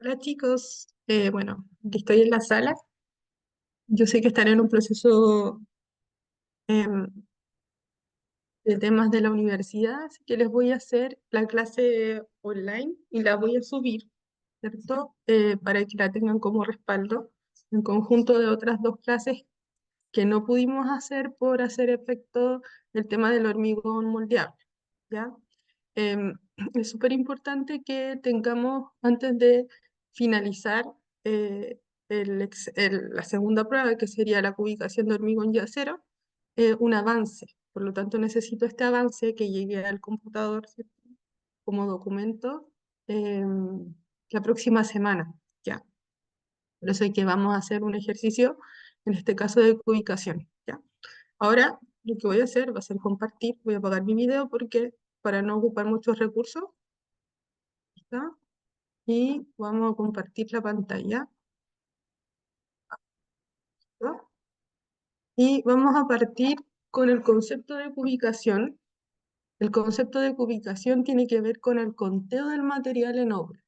Hola chicos, bueno, aquí estoy en la sala. Yo sé que estaré en un proceso em, de temas de la universidad, así que les voy a hacer la clase online y la voy a subir, ¿cierto? Para que la tengan como respaldo en conjunto de otras dos clases que no pudimos hacer por hacer efecto el tema del hormigón moldeable, ¿ya? Em, es súper importante que tengamos, antes de finalizar eh, la segunda prueba, que sería la cubicación de hormigón y acero, un avance. Por lo tanto, necesito este avance que llegue al computador, ¿cierto? Como documento la próxima semana, ¿ya? Por eso es que vamos a hacer un ejercicio, en este caso de ubicación, ¿ya? Ahora lo que voy a hacer va a ser compartir, voy a apagar mi video porque para no ocupar muchos recursos, ¿está? Y vamos a compartir la pantalla, ¿no? Y vamos a partir con el concepto de cubicación. El concepto de cubicación tiene que ver con el conteo del material en obra.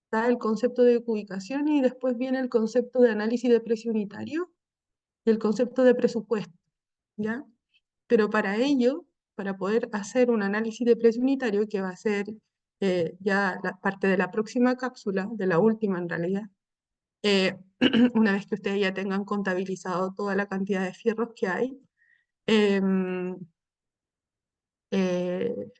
Está el concepto de cubicación y después viene el concepto de análisis de precio unitario y el concepto de presupuesto, ¿ya? Pero para ello, para poder hacer un análisis de precio unitario, que va a ser ya la parte de la próxima cápsula, de la última en realidad, eh, una vez que ustedes ya tengan contabilizado toda la cantidad de fierros que hay, em, eh,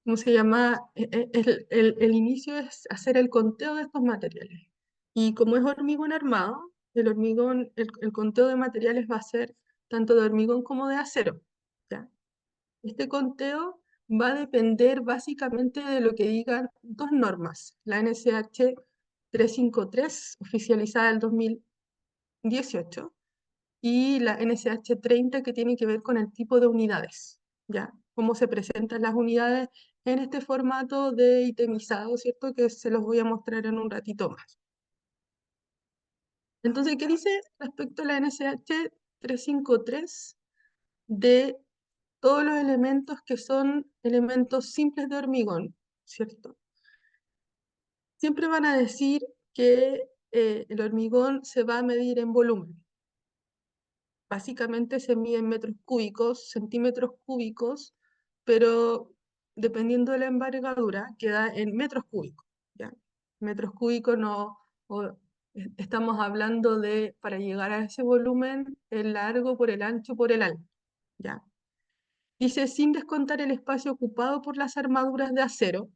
¿cómo se llama? El inicio es hacer el conteo de estos materiales. Y como es hormigón armado, el conteo de materiales va a ser tanto de hormigón como de acero, ¿ya? Este conteo va a depender básicamente de lo que digan dos normas, la NSH 353, oficializada en 2018, y la NSH 30, que tiene que ver con el tipo de unidades, ¿ya? Cómo se presentan las unidades en este formato de itemizado, ¿cierto? Que se los voy a mostrar en un ratito más. Entonces, ¿qué dice respecto a la NSH 353? De todos los elementos que son elementos simples de hormigón, ¿cierto? Siempre van a decir que el hormigón se va a medir en volumen. Básicamente se mide en metros cúbicos, centímetros cúbicos, pero dependiendo de la envergadura, queda en metros cúbicos, ¿ya? Metros cúbicos no, estamos hablando de, para llegar a ese volumen, el largo por el ancho por el alto, ¿ya? Dice, sin descontar el espacio ocupado por las armaduras de acero,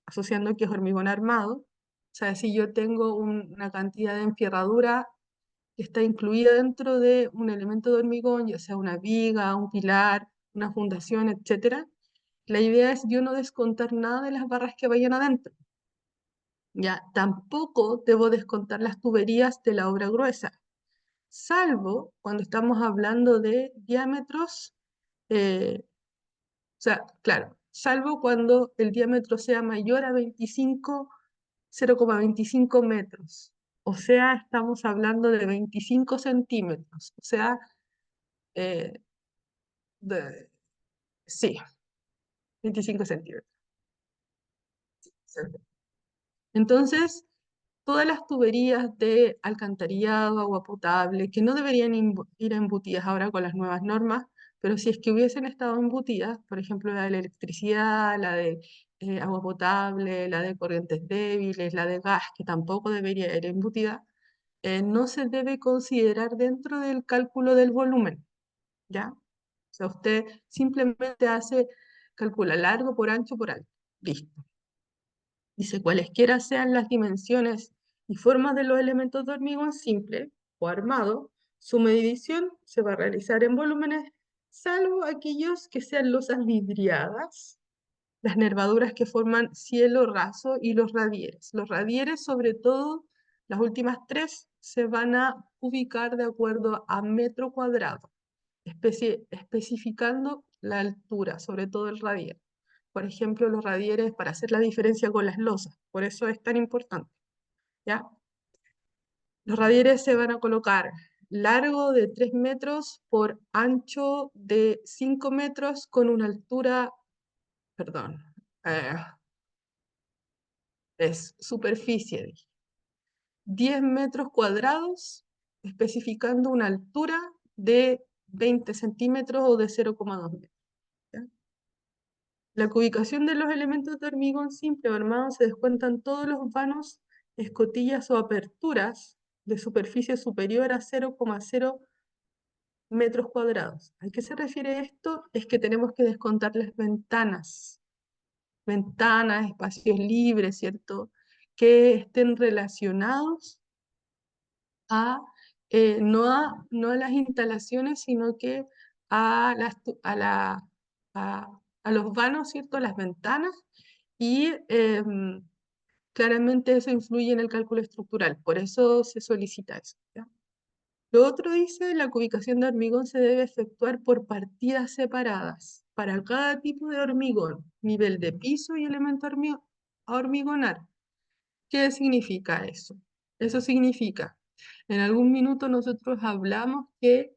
asociando que es hormigón armado. O sea, si yo tengo una cantidad de enfierradura que está incluida dentro de un elemento de hormigón, ya sea una viga, un pilar, una fundación, etcétera, la idea es yo no descontar nada de las barras que vayan adentro. Ya, tampoco debo descontar las tuberías de la obra gruesa, salvo cuando estamos hablando de diámetros, o sea, claro, salvo cuando el diámetro sea mayor a 0,25 metros. O sea, estamos hablando de 25 centímetros. O sea, eh, sí, 25 centímetros. Entonces, todas las tuberías de alcantarillado, agua potable, que no deberían ir embutidas ahora con las nuevas normas, pero si es que hubiesen estado embutidas, por ejemplo, la de la electricidad, la de agua potable, la de corrientes débiles, la de gas, que tampoco debería ir embutida, no se debe considerar dentro del cálculo del volumen, ¿ya? O sea, usted simplemente calcula largo por ancho por alto. Listo. Dice, cualesquiera sean las dimensiones y formas de los elementos de hormigón simple o armado, su medición se va a realizar en volúmenes, salvo aquellos que sean losas vidriadas, las nervaduras que forman cielo raso y los radieres. Los radieres, sobre todo, las últimas tres, se van a ubicar de acuerdo a metro cuadrado, especificando la altura, sobre todo el radier. Por ejemplo, los radieres para hacer la diferencia con las losas. Por eso es tan importante, ¿ya? Los radieres se van a colocar largo de 3 metros por ancho de 5 metros con una altura, perdón, eh, es superficie, dije, 10 metros cuadrados, especificando una altura de 20 centímetros o de 0,2 metros. ¿Ya? La ubicación de los elementos de hormigón simple o armado se descuentan todos los vanos, escotillas o aperturas de superficie superior a 0,0 metros cuadrados. ¿A qué se refiere esto? Es que tenemos que descontar las ventanas, espacios libres, ¿cierto? Que estén relacionados a, no a las instalaciones, sino que a, a los vanos, ¿cierto? A las ventanas, y claramente eso influye en el cálculo estructural, por eso se solicita eso. ¿Ya? Lo otro dice, la ubicación de hormigón se debe efectuar por partidas separadas para cada tipo de hormigón, nivel de piso y elemento a hormigonar. ¿Qué significa eso? Eso significa, en algún minuto nosotros hablamos que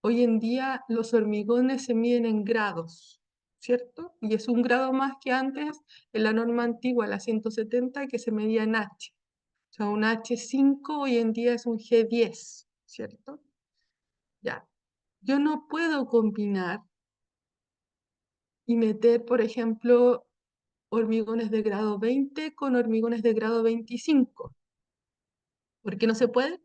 hoy en día los hormigones se miden en grados, ¿cierto? Y es un grado más que antes en la norma antigua, la 170, que se medía en H. O sea, un H5 hoy en día es un G10, ¿cierto? Ya. Yo no puedo combinar y meter, por ejemplo, hormigones de grado 20 con hormigones de grado 25. ¿Por qué no se puede?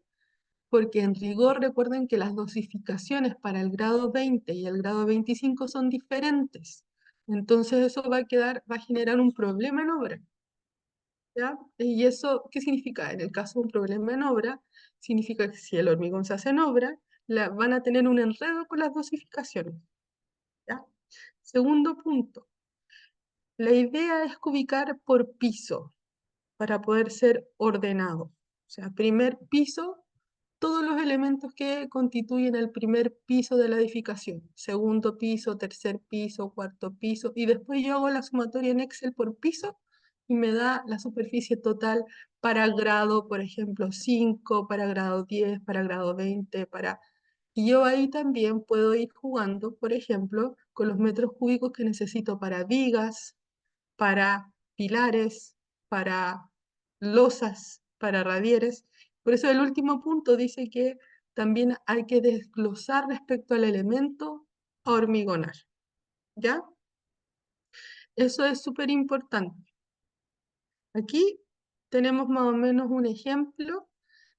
Porque en rigor recuerden que las dosificaciones para el grado 20 y el grado 25 son diferentes. Entonces eso va a generar un problema en obra. ¿Ya? ¿Y eso qué significa? En el caso de un problema en obra, significa que si el hormigón se hace en obra, van a tener un enredo con las dosificaciones. ¿Ya? Segundo punto, la idea es ubicar por piso para poder ser ordenado. O sea, primer piso, todos los elementos que constituyen el primer piso de la edificación. Segundo piso, tercer piso, cuarto piso. Y después yo hago la sumatoria en Excel por piso y me da la superficie total para grado, por ejemplo, 5, para grado 10, para grado 20, para... Y yo ahí también puedo ir jugando, por ejemplo, con los metros cúbicos que necesito para vigas, para pilares, para losas, para radieres. Por eso el último punto dice que también hay que desglosar respecto al elemento a hormigonar. ¿Ya? Eso es súper importante. Aquí tenemos más o menos un ejemplo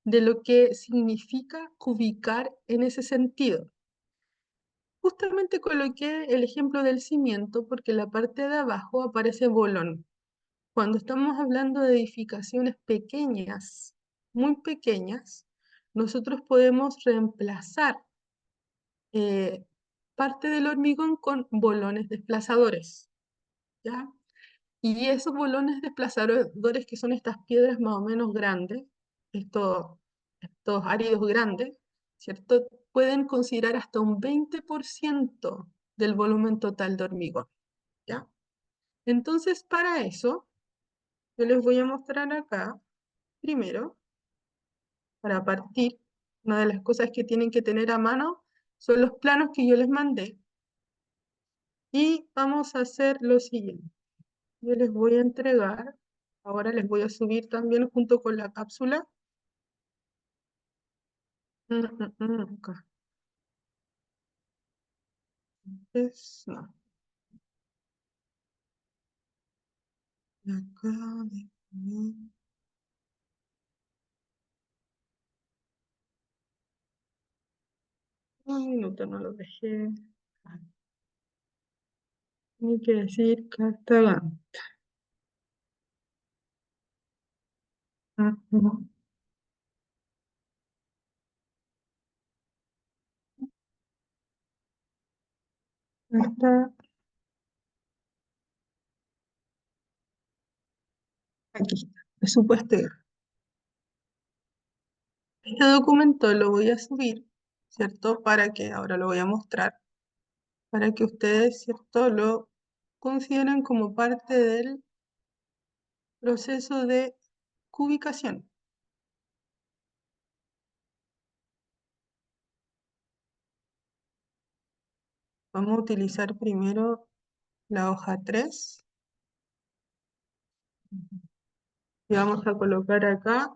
de lo que significa cubicar en ese sentido. Justamente coloqué el ejemplo del cimiento porque en la parte de abajo aparece bolón. Cuando estamos hablando de edificaciones pequeñas, muy pequeñas, nosotros podemos reemplazar eh, parte del hormigón con bolones desplazadores, ¿ya? Y esos bolones desplazadores, que son estas piedras más o menos grandes, estos áridos grandes, ¿cierto? Pueden considerar hasta un 20% del volumen total de hormigón, ¿ya? Entonces, para eso, yo les voy a mostrar acá, primero, para partir, una de las cosas que tienen que tener a mano son los planos que yo les mandé. Y vamos a hacer lo siguiente. Yo les voy a entregar, ahora les voy a subir también junto con la cápsula. Acá. No. Acá, déjame. Un minuto, no lo dejé. Hay que decir Cartagan. Está aquí. Presupuesto. Este documento lo voy a subir, ¿cierto? Para que, ahora lo voy a mostrar, para que ustedes, ¿cierto? Lo consideren como parte del proceso de cubicación. Vamos a utilizar primero la hoja 3. Y vamos a colocar acá,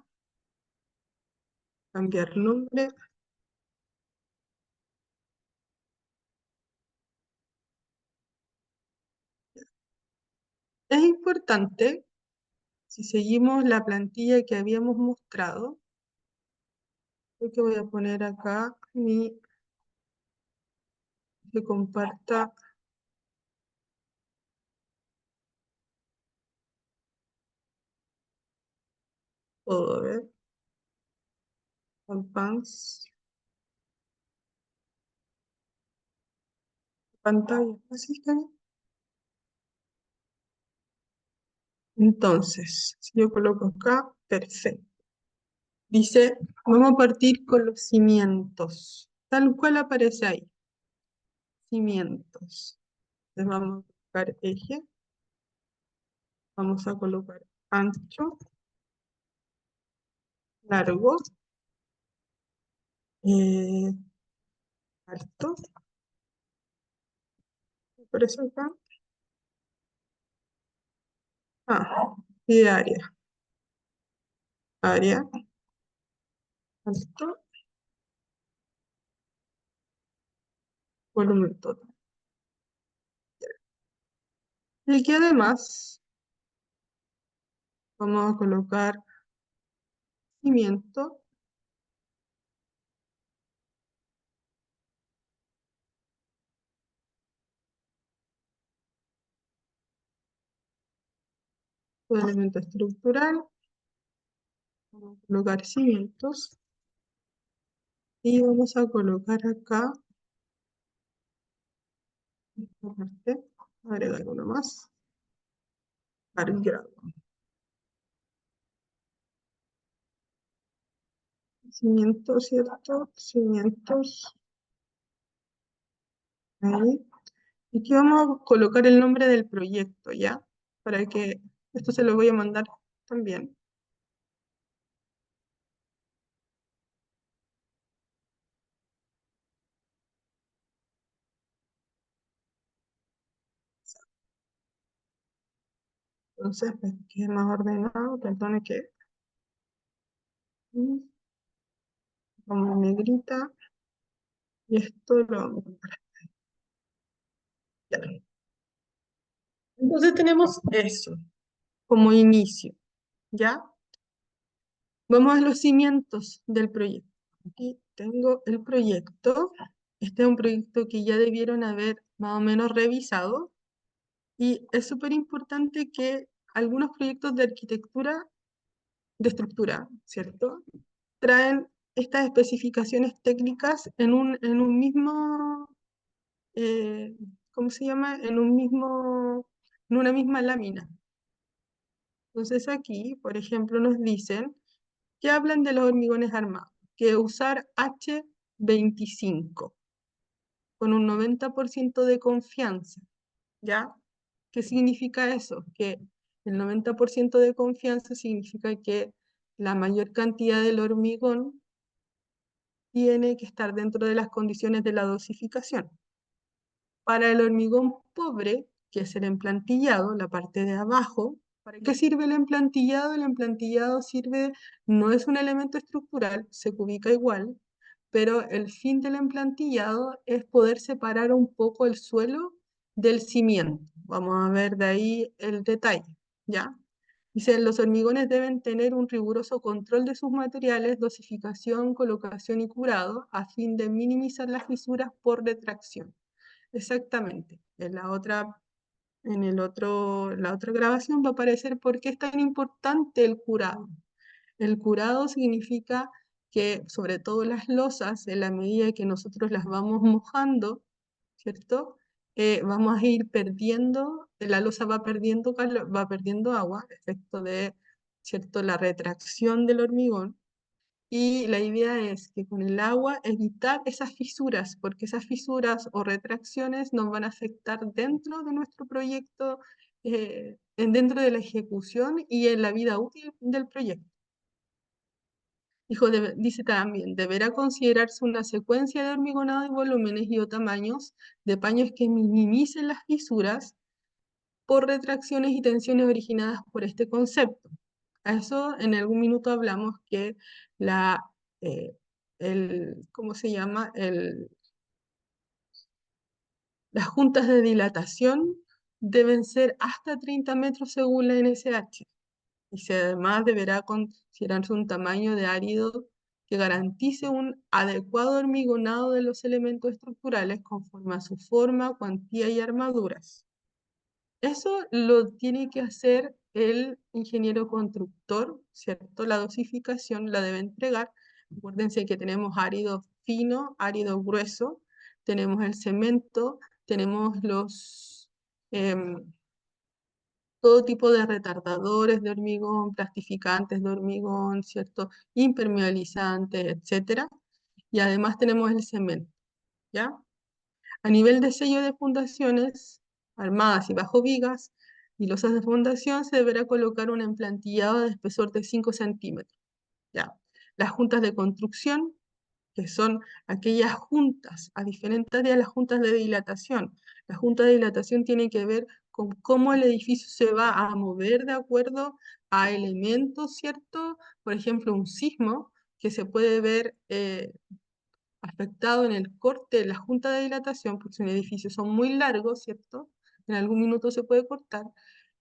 cambiar nombre. Es importante, si seguimos la plantilla que habíamos mostrado, creo que voy a poner acá que comparta todo, ¿ver? Advance, pantalla, así está bien. Entonces, si yo coloco acá, perfecto. Dice, vamos a partir con los cimientos, tal cual aparece ahí, cimientos. Entonces vamos a colocar eje, vamos a colocar ancho, largo, eh, alto, por eso acá, y área, área, alto, volumen total. Y que además vamos a colocar cimiento, elemento estructural, vamos a colocar cimientos y vamos a colocar acá, esta parte, agregar uno más, cargado. Cimientos, ¿cierto? Cimientos, ahí. Y aquí vamos a colocar el nombre del proyecto, ¿ya? Para que esto se lo voy a mandar también. Entonces, para que quede más ordenado, perdone que como negrita, y esto lo vamos a colocar. Ya. Entonces tenemos eso como inicio, ¿ya? Vamos a los cimientos del proyecto. Aquí tengo el proyecto. Este es un proyecto que ya debieron haber más o menos revisado. Y es súper importante que algunos proyectos de arquitectura, de estructura, ¿cierto? Traen estas especificaciones técnicas en un mismo, eh, ¿cómo se llama? En una misma lámina. Entonces aquí, por ejemplo, nos dicen que hablan de los hormigones armados, que usar H25 con un 90% de confianza, ¿ya? ¿Qué significa eso? Que el 90% de confianza significa que la mayor cantidad del hormigón tiene que estar dentro de las condiciones de la dosificación. Para el hormigón pobre, que es el emplantillado, la parte de abajo, ¿para qué sirve el emplantillado? El emplantillado sirve, no es un elemento estructural, se ubica igual, pero el fin del emplantillado es poder separar un poco el suelo del cimiento. Vamos a ver de ahí el detalle, ¿ya? Dice, los hormigones deben tener un riguroso control de sus materiales, dosificación, colocación y curado, a fin de minimizar las fisuras por retracción. Exactamente. La otra grabación va a aparecer por qué es tan importante el curado. El curado significa que, sobre todo las losas, en la medida que nosotros las vamos mojando, ¿cierto? Vamos a ir perdiendo, la losa va perdiendo calor, va perdiendo agua, efecto de, ¿cierto? La retracción del hormigón. Y la idea es que con el agua evitar esas fisuras, porque esas fisuras o retracciones nos van a afectar dentro de nuestro proyecto, dentro de la ejecución y en la vida útil del proyecto. Dice también, deberá considerarse una secuencia de hormigonado y volúmenes y o tamaños de paños que minimicen las fisuras por retracciones y tensiones originadas por este concepto. A eso en algún minuto hablamos que la, ¿cómo se llama? Las juntas de dilatación deben ser hasta 30 metros según la NSH. Y se además deberá considerarse un tamaño de árido que garantice un adecuado hormigonado de los elementos estructurales conforme a su forma, cuantía y armaduras. Eso lo tiene que hacer el ingeniero constructor, ¿cierto? La dosificación la debe entregar. Acuérdense que tenemos árido fino, árido grueso, tenemos el cemento, tenemos todo tipo de retardadores de hormigón, plastificantes de hormigón, ¿cierto? Impermeabilizantes, etcétera. Y además tenemos el cemento, ¿ya? A nivel de sello de fundaciones, armadas y bajo vigas y losas de fundación, se deberá colocar un emplantillado de espesor de 5 centímetros. ¿Ya? Las juntas de construcción, que son aquellas juntas, a diferencia de las juntas de dilatación. Las juntas de dilatación tienen que ver con cómo el edificio se va a mover de acuerdo a elementos, ¿cierto? Por ejemplo, un sismo que se puede ver afectado en el corte de la junta de dilatación, porque son edificios son muy largos, ¿cierto? En algún minuto se puede cortar,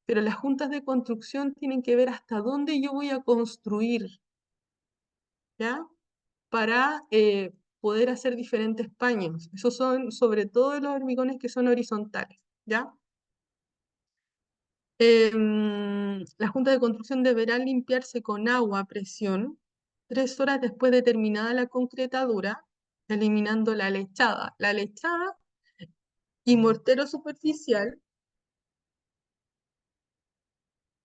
pero las juntas de construcción tienen que ver hasta dónde yo voy a construir, ¿ya? Para poder hacer diferentes paños. Esos son sobre todo los hormigones que son horizontales, ¿ya? La junta de construcción deberá limpiarse con agua a presión 3 horas después de terminada la concretadura, eliminando la lechada. La lechada y mortero superficial,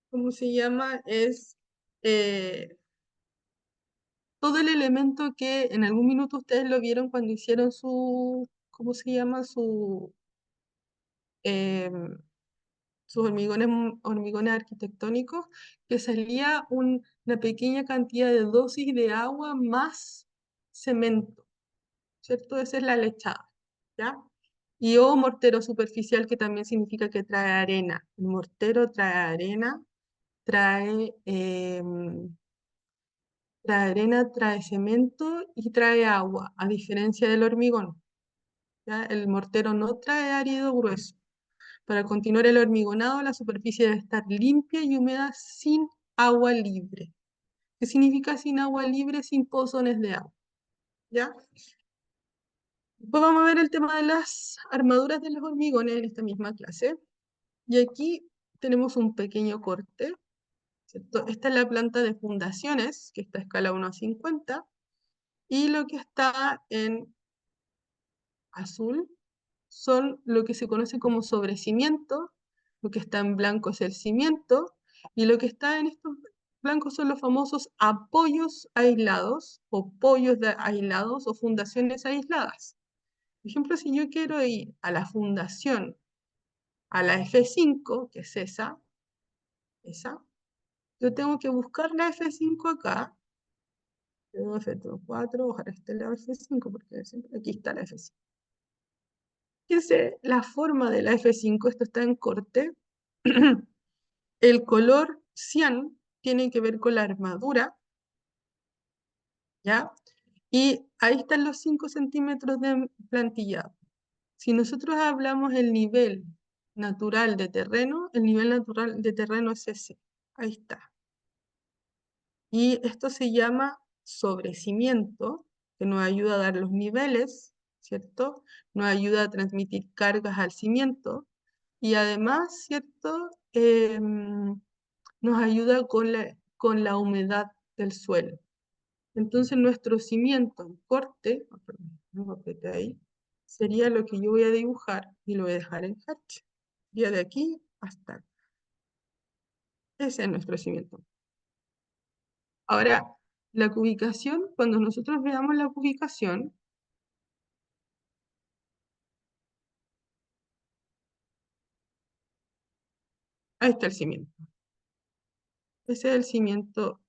¿cómo se llama? Es todo el elemento que en algún minuto ustedes lo vieron cuando hicieron ¿cómo se llama? Em, sus hormigones arquitectónicos, que salía una pequeña cantidad de dosis de agua más cemento, ¿cierto? Esa es la lechada, ¿ya? Y o mortero superficial, que también significa que trae arena. El mortero trae arena, trae arena, trae cemento y trae agua, a diferencia del hormigón, ¿ya? El mortero no trae árido grueso. Para continuar el hormigonado, la superficie debe estar limpia y húmeda sin agua libre. ¿Qué significa sin agua libre? Sin pozones de agua, ¿ya? Después vamos a ver el tema de las armaduras de los hormigones en esta misma clase. Y aquí tenemos un pequeño corte, ¿cierto? Esta es la planta de fundaciones, que está a escala 1:50, y lo que está en azul son lo que se conoce como sobrecimiento, lo que está en blanco es el cimiento, y lo que está en estos blancos son los famosos apoyos aislados, o aislados, o fundaciones aisladas. Por ejemplo, si yo quiero ir a la fundación, a la F5, que es esa, yo tengo que buscar la F5 acá, tengo F4, ojalá esté la F5, porque siempre aquí está la F5. Fíjense la forma de la F5, esto está en corte. El color cian tiene que ver con la armadura, ¿ya? Y ahí están los 5 centímetros de plantillado. Si nosotros hablamos del nivel natural de terreno, el nivel natural de terreno es ese. Ahí está. Y esto se llama sobrecimiento, que nos ayuda a dar los niveles, ¿cierto? Nos ayuda a transmitir cargas al cimiento. Y además, ¿cierto? Nos ayuda con la humedad del suelo. Entonces nuestro cimiento en corte, perdón, no lo apreté ahí, sería lo que yo voy a dibujar y lo voy a dejar en hatch. Ya de aquí hasta acá. Ese es nuestro cimiento. Ahora, la cubicación, cuando nosotros veamos la cubicación, ahí está el cimiento. Ese es el cimiento.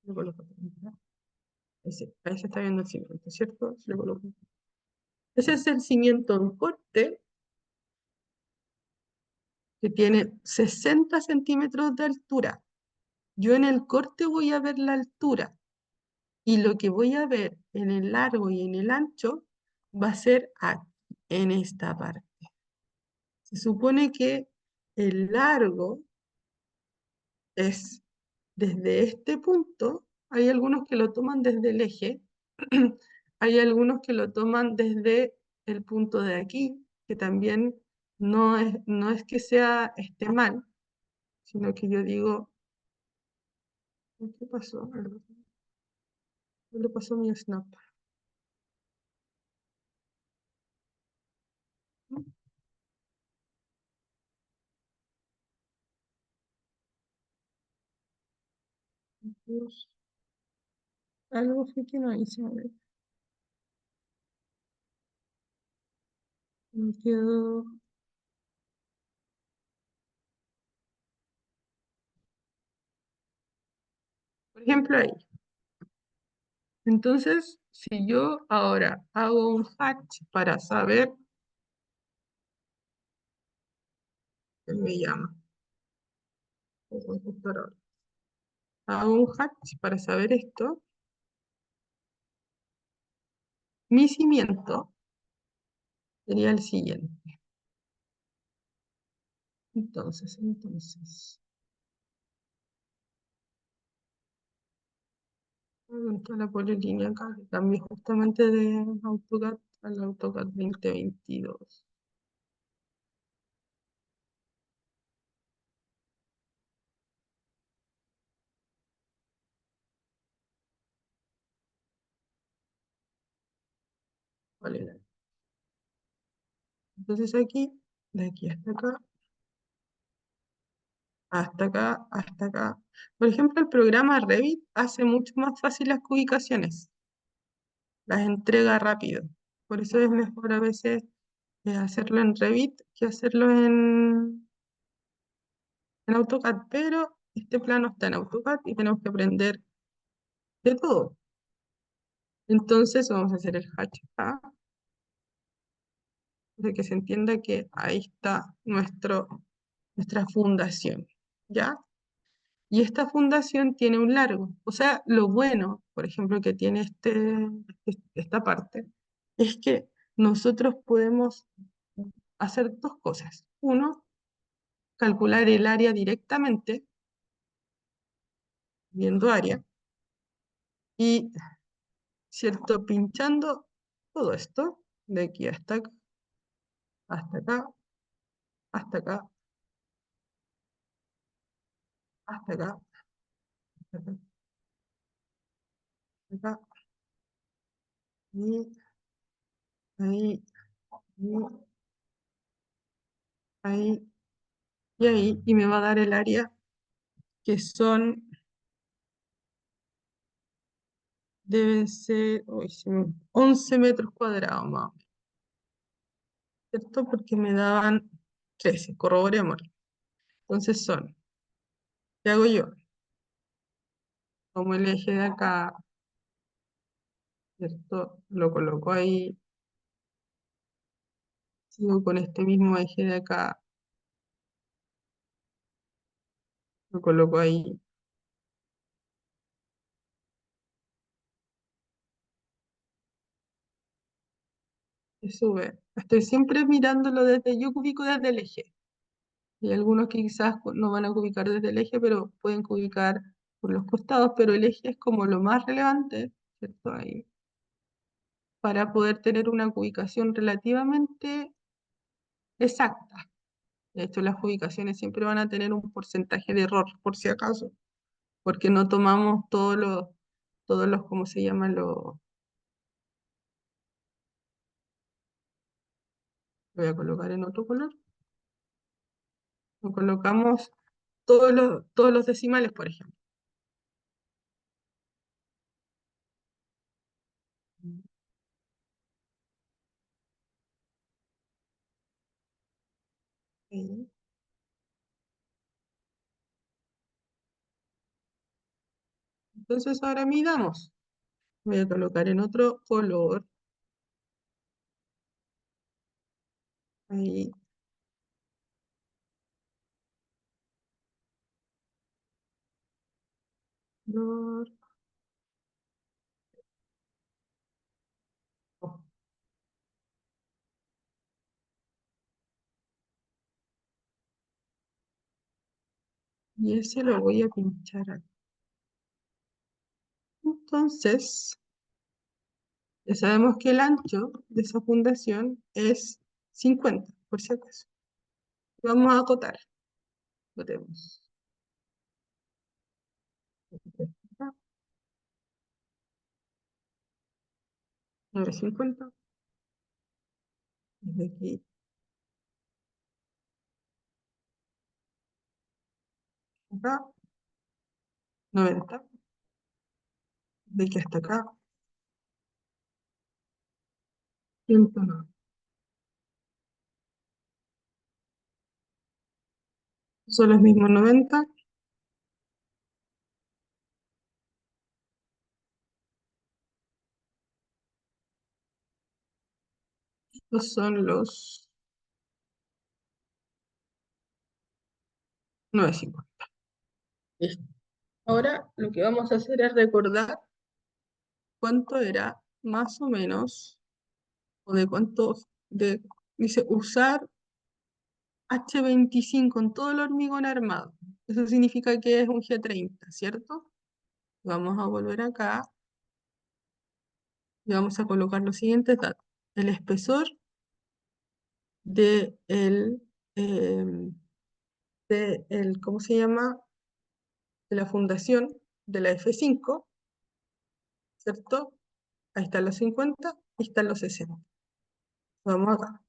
Lo coloco acá. Ahí se está viendo el cimiento, ¿cierto? Se lo coloco. Ese es el cimiento en corte que tiene 60 centímetros de altura. Yo en el corte voy a ver la altura y lo que voy a ver en el largo y en el ancho va a ser aquí, en esta parte. Se supone que el largo es desde este punto, hay algunos que lo toman desde el eje, hay algunos que lo toman desde el punto de aquí, que también no es que sea esté mal, sino que yo digo, ¿qué pasó? ¿Qué le pasó a mi snap? Dios, algo fue que no hice, a ver, me quedó, por ejemplo, ahí. Entonces, si yo ahora hago un hatch para saber qué me llama, hago un hatch para saber esto, mi cimiento sería el siguiente. Entonces, con toda la polilínea acá, que cambié justamente de AutoCAD al AutoCAD 2022. ¿Cuál era? Entonces aquí, de aquí hasta acá, hasta acá, hasta acá. Por ejemplo, el programa Revit hace mucho más fácil las ubicaciones, las entrega rápido. Por eso es mejor a veces hacerlo en Revit que hacerlo en AutoCAD, pero este plano está en AutoCAD y tenemos que aprender de todo. Entonces vamos a hacer el hatch acá, de que se entienda que ahí está nuestra fundación, ¿ya? Y esta fundación tiene un largo. O sea, lo bueno, por ejemplo, que tiene esta parte, es que nosotros podemos hacer dos cosas. Uno, calcular el área directamente, viendo área, y, ¿cierto? Pinchando todo esto, de aquí hasta acá, hasta acá, hasta acá, hasta acá, hasta acá, y ahí, y ahí, y ahí, y me va a dar el área que son, deben ser, uy, 11 metros cuadrados más, o menos, ¿cierto? Porque me daban 13, corroboremos. Entonces son, ¿qué hago yo? Como el eje de acá, ¿cierto? Lo coloco ahí, sigo con este mismo eje de acá, lo coloco ahí, y sube. Estoy siempre mirándolo desde, yo ubico desde el eje. Y algunos que quizás no van a ubicar desde el eje, pero pueden ubicar por los costados, pero el eje es como lo más relevante, ¿cierto? Ahí, para poder tener una ubicación relativamente exacta. De hecho, las ubicaciones siempre van a tener un porcentaje de error, por si acaso, porque no tomamos ¿cómo se llaman? Lo voy a colocar en otro color. No colocamos todos los decimales, por ejemplo. Ok. Entonces ahora midamos. Voy a colocar en otro color. Ahí. Color. Y ese lo voy a pinchar aquí. Entonces, ya sabemos que el ancho de esa fundación es 50, por si acaso. Vamos a acotar. Botemos. 950. Desde aquí acá. 90. De aquí hasta acá. 109. Son los mismos 90. Estos son los 950. Listo. Ahora lo que vamos a hacer es recordar cuánto era más o menos, o de cuánto, dice usar H25 en todo el hormigón armado. Eso significa que es un G30, ¿cierto? Vamos a volver acá y vamos a colocar los siguientes datos. El espesor de ¿cómo se llama? De la fundación de la F5, ¿cierto? Ahí están los 50, ahí están los 60. Vamos acá.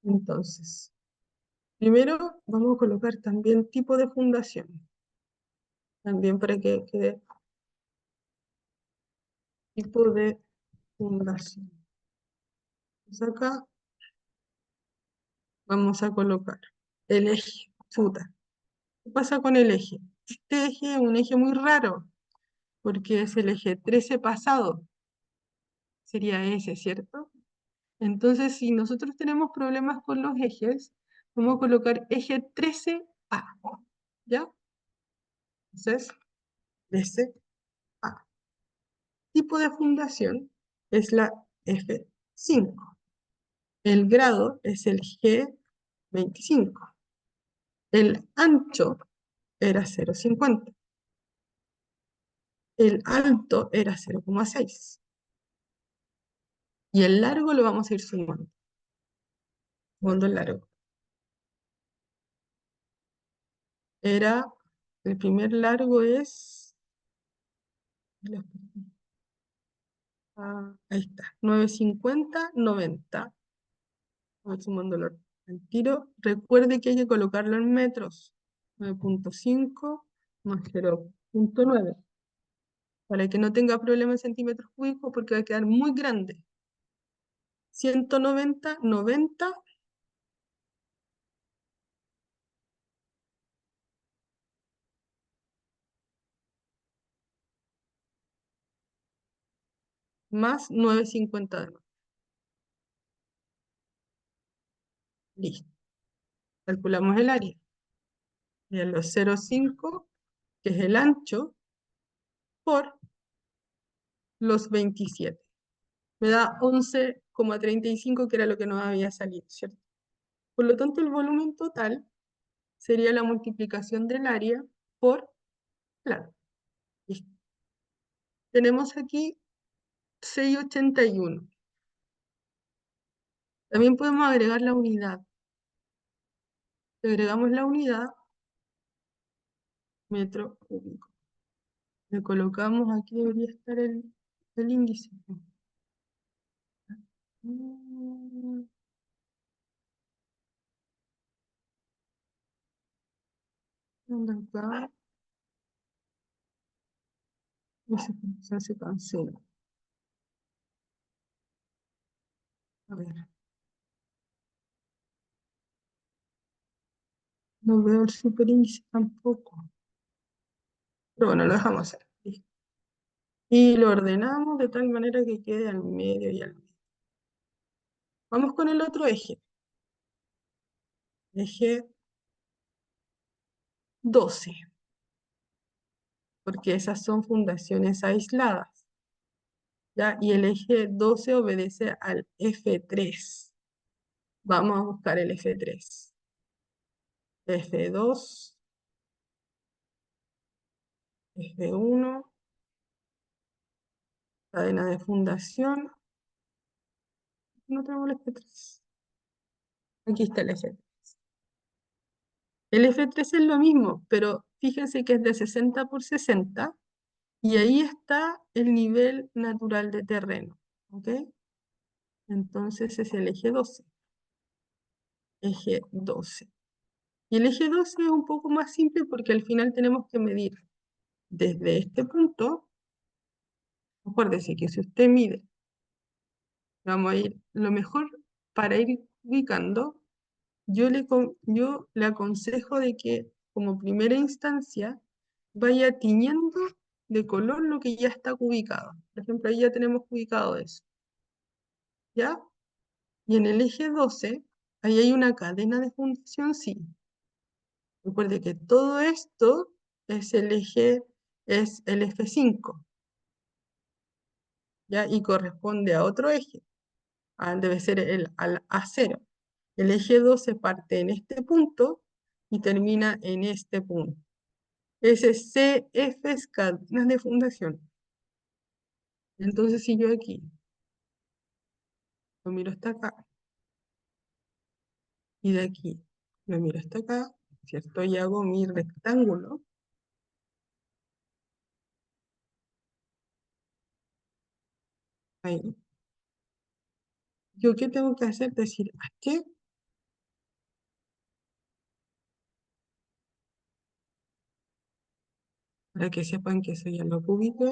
Entonces, primero vamos a colocar también tipo de fundación. También para que quede tipo de fundación. Entonces acá vamos a colocar el eje. Chuta. ¿Qué pasa con el eje? Este eje es un eje muy raro, porque es el eje 13 pasado. Sería ese, ¿cierto? Entonces, si nosotros tenemos problemas con los ejes, vamos a colocar eje 13A. ¿Ya? Entonces, 13A. Tipo de fundación es la F5. El grado es el G25. El ancho era 0,50. El alto era 0,6. Y el largo lo vamos a ir sumando. Sumando el largo. El primer largo es, ahí está, 950, 90. Vamos sumándolo al tiro. Recuerde que hay que colocarlo en metros. 9,5 más 0,9. Para que no tenga problema en centímetros cúbicos porque va a quedar muy grande. 190, 90 más 950 de nuevo. Listo. Calculamos el área. De los 0,5, que es el ancho, por los 27. Me da 11,35, que era lo que nos había salido, ¿cierto? Por lo tanto, el volumen total sería la multiplicación del área por lado. Listo. Tenemos aquí 681. También podemos agregar la unidad. Le agregamos la unidad, metro cúbico. Le colocamos, aquí debería estar el índice. Mm, ¿Dónde está? Esa función se cancela. A ver, no veo el superíndice tampoco. Pero bueno, lo dejamos hacer. Listo. Y lo ordenamos de tal manera que quede al medio y al medio. Vamos con el otro eje. Eje 12, porque esas son fundaciones aisladas, ¿ya? Y el eje 12 obedece al F3. Vamos a buscar el F3. F2, F1, cadena de fundación. No tenemos el F3. Aquí está el F3. El F3 es lo mismo, pero fíjense que es de 60 por 60 y ahí está el nivel natural de terreno, ¿ok? Entonces es el eje 12. Eje 12. Y el eje 12 es un poco más simple porque al final tenemos que medir desde este punto. Acuérdese que si usted mide, vamos a ir, lo mejor para ir ubicando, yo le aconsejo de que como primera instancia vaya tiñendo de color lo que ya está ubicado. Por ejemplo, ahí ya tenemos ubicado eso, ¿ya? Y en el eje 12, ahí hay una cadena de fundación, sí. Recuerde que todo esto es el eje, es el F5, ¿ya? Y corresponde a otro eje. Debe ser al A0. El eje 12 parte en este punto y termina en este punto. Ese CF es cadena de fundación. Entonces, si yo aquí lo miro hasta acá y de aquí lo miro hasta acá, ¿cierto? Y hago mi rectángulo. Ahí. ¿Yo qué tengo que hacer? Decir H para que sepan que eso ya lo publiqué.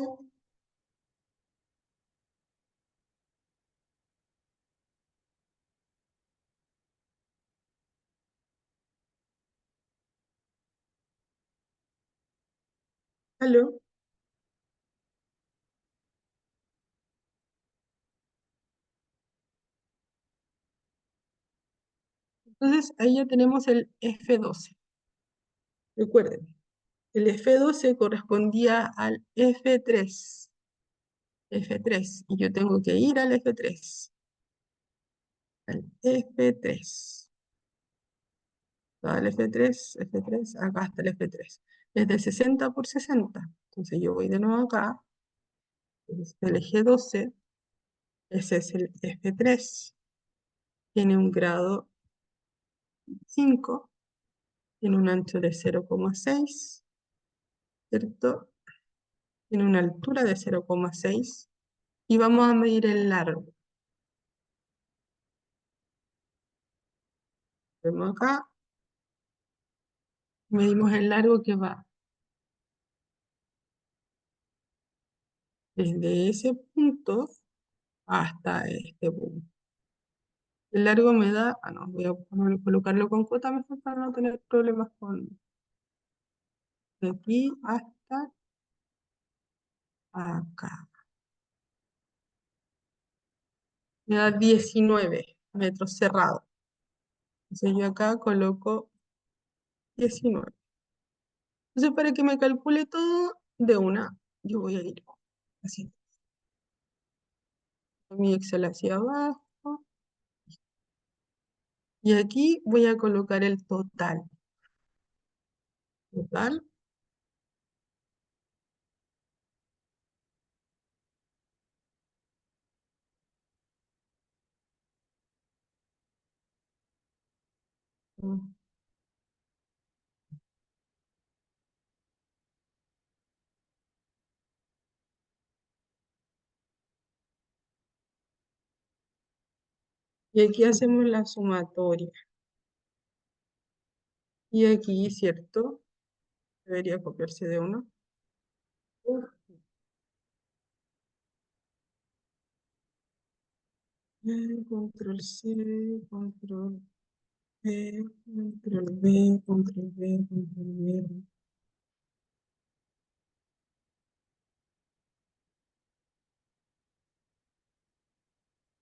¿Aló? Entonces, ahí ya tenemos el F12. Recuerden, el F12 correspondía al F3. F3. Y yo tengo que ir al F3. Al F3. Al F3, F3, acá está el F3. Es de 60 por 60. Entonces yo voy de nuevo acá. Es el eje 12. Ese es el F3. Tiene un grado 5. Tiene un ancho de 0,6. ¿Cierto? Tiene una altura de 0,6. Y vamos a medir el largo. Vemos acá. Medimos el largo que va desde ese punto hasta este punto. El largo me da, no, voy a colocarlo con cota mejor para no tener problemas con de aquí hasta acá. Me da 19 metros cerrados. Entonces yo acá coloco 19. Entonces para que me calcule todo de una, yo voy a ir haciendo mi Excel hacia abajo. Y aquí voy a colocar el total. Total. mm, Y aquí hacemos la sumatoria. Y aquí, ¿cierto? Debería copiarse de uno. Control C, control V, control V, control V, control V.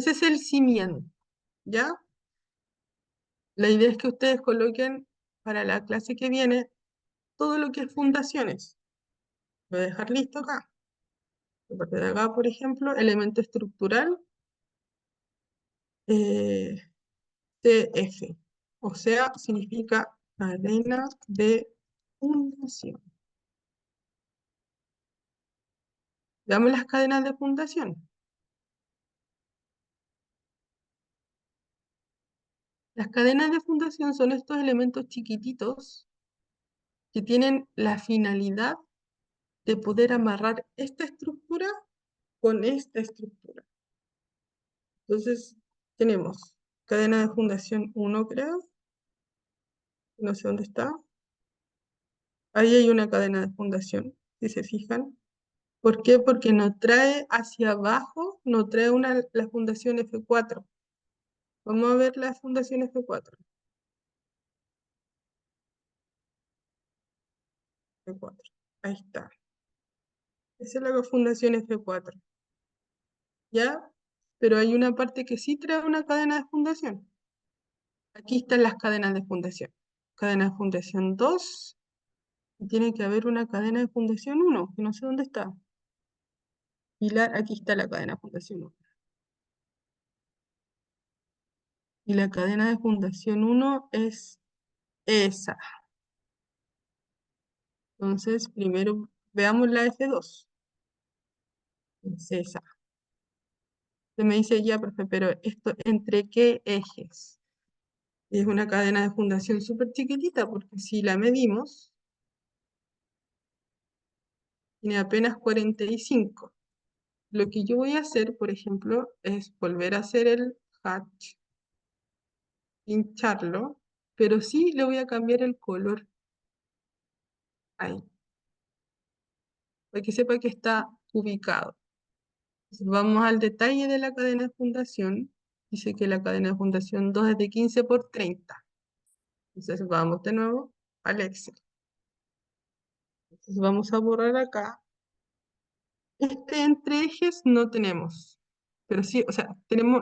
Ese es el cimiento, ¿ya? La idea es que ustedes coloquen para la clase que viene todo lo que es fundaciones. Voy a dejar listo acá. A partir de acá, por ejemplo, elemento estructural, eh, TF. O sea, significa cadena de fundación. Veamos las cadenas de fundación. Las cadenas de fundación son estos elementos chiquititos que tienen la finalidad de poder amarrar esta estructura con esta estructura. Entonces, tenemos cadena de fundación 1, creo. No sé dónde está. Ahí hay una cadena de fundación, si se fijan. ¿Por qué? Porque no trae hacia abajo, no trae la fundación F4. Vamos a ver la fundación F4. F4. Ahí está. Esa es la fundación F4. ¿Ya? Pero hay una parte que sí trae una cadena de fundación. Aquí están las cadenas de fundación. Cadena de fundación 2. Y tiene que haber una cadena de fundación 1, que no sé dónde está. Pilar, aquí está la cadena de fundación 1. Y la cadena de fundación 1 es esa. Entonces, primero veamos la F2. Es esa. Se me dice ya, profe, pero esto, ¿entre qué ejes? Es una cadena de fundación súper chiquitita, porque si la medimos, tiene apenas 45. Lo que yo voy a hacer, por ejemplo, es volver a hacer el hatch, pincharlo, pero sí le voy a cambiar el color ahí, para que sepa que está ubicado. Entonces, vamos al detalle de la cadena de fundación. Dice que la cadena de fundación 2 es de 15 por 30. Entonces vamos de nuevo al Excel. Entonces vamos a borrar acá. Este entre ejes no tenemos. Pero sí, o sea,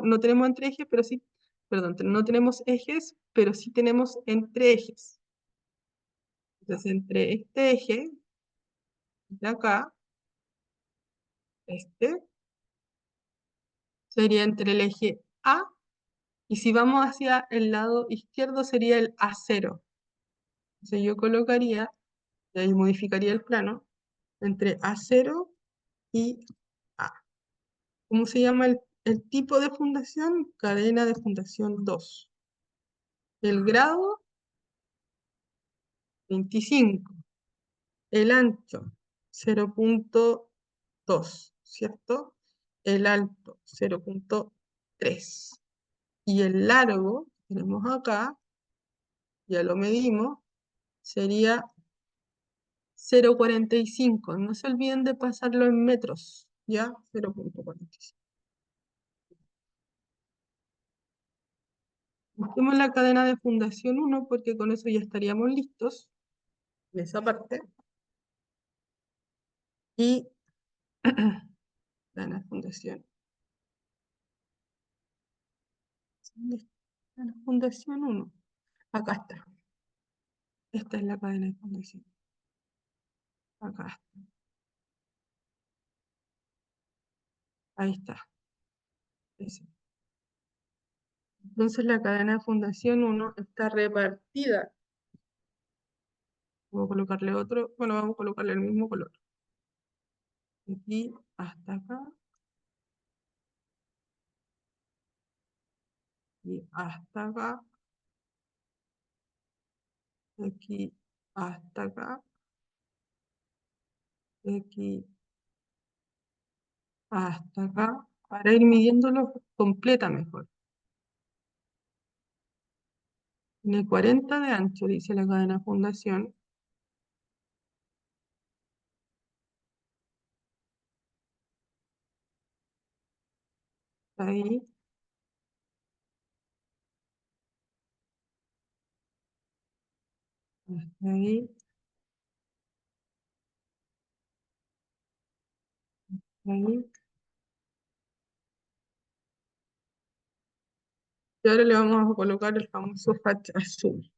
no tenemos entre ejes, pero sí, perdón, no tenemos ejes, pero sí tenemos entre ejes. Entonces entre este eje de acá, este, sería entre el eje A, y si vamos hacia el lado izquierdo sería el A0. Entonces yo colocaría, y ahí modificaría el plano, entre A0 y A. ¿Cómo se llama el tipo de fundación? Cadena de fundación 2. El grado, 25. El ancho, 0,2, ¿cierto? El alto, 0,3. Y el largo, que tenemos acá, ya lo medimos, sería 0,45. No se olviden de pasarlo en metros, ¿ya? 0,45. Busquemos la cadena de fundación 1 porque con eso ya estaríamos listos en esa parte. Y cadena de fundación. ¿Dónde está la fundación 1? Acá está. Esta es la cadena de fundación. Acá está. Ahí está. Ese. Entonces la cadena de fundación 1 está repartida. Voy a colocarle otro. Bueno, vamos a colocarle el mismo color. Aquí hasta acá. Y hasta acá. Aquí hasta acá. Aquí hasta acá. Para ir midiéndolo completa mejor. Tiene 40 de ancho, dice la cadena de fundación. Ahí, hasta ahí, ahí. Y ahora le vamos a colocar el famoso hatch azul.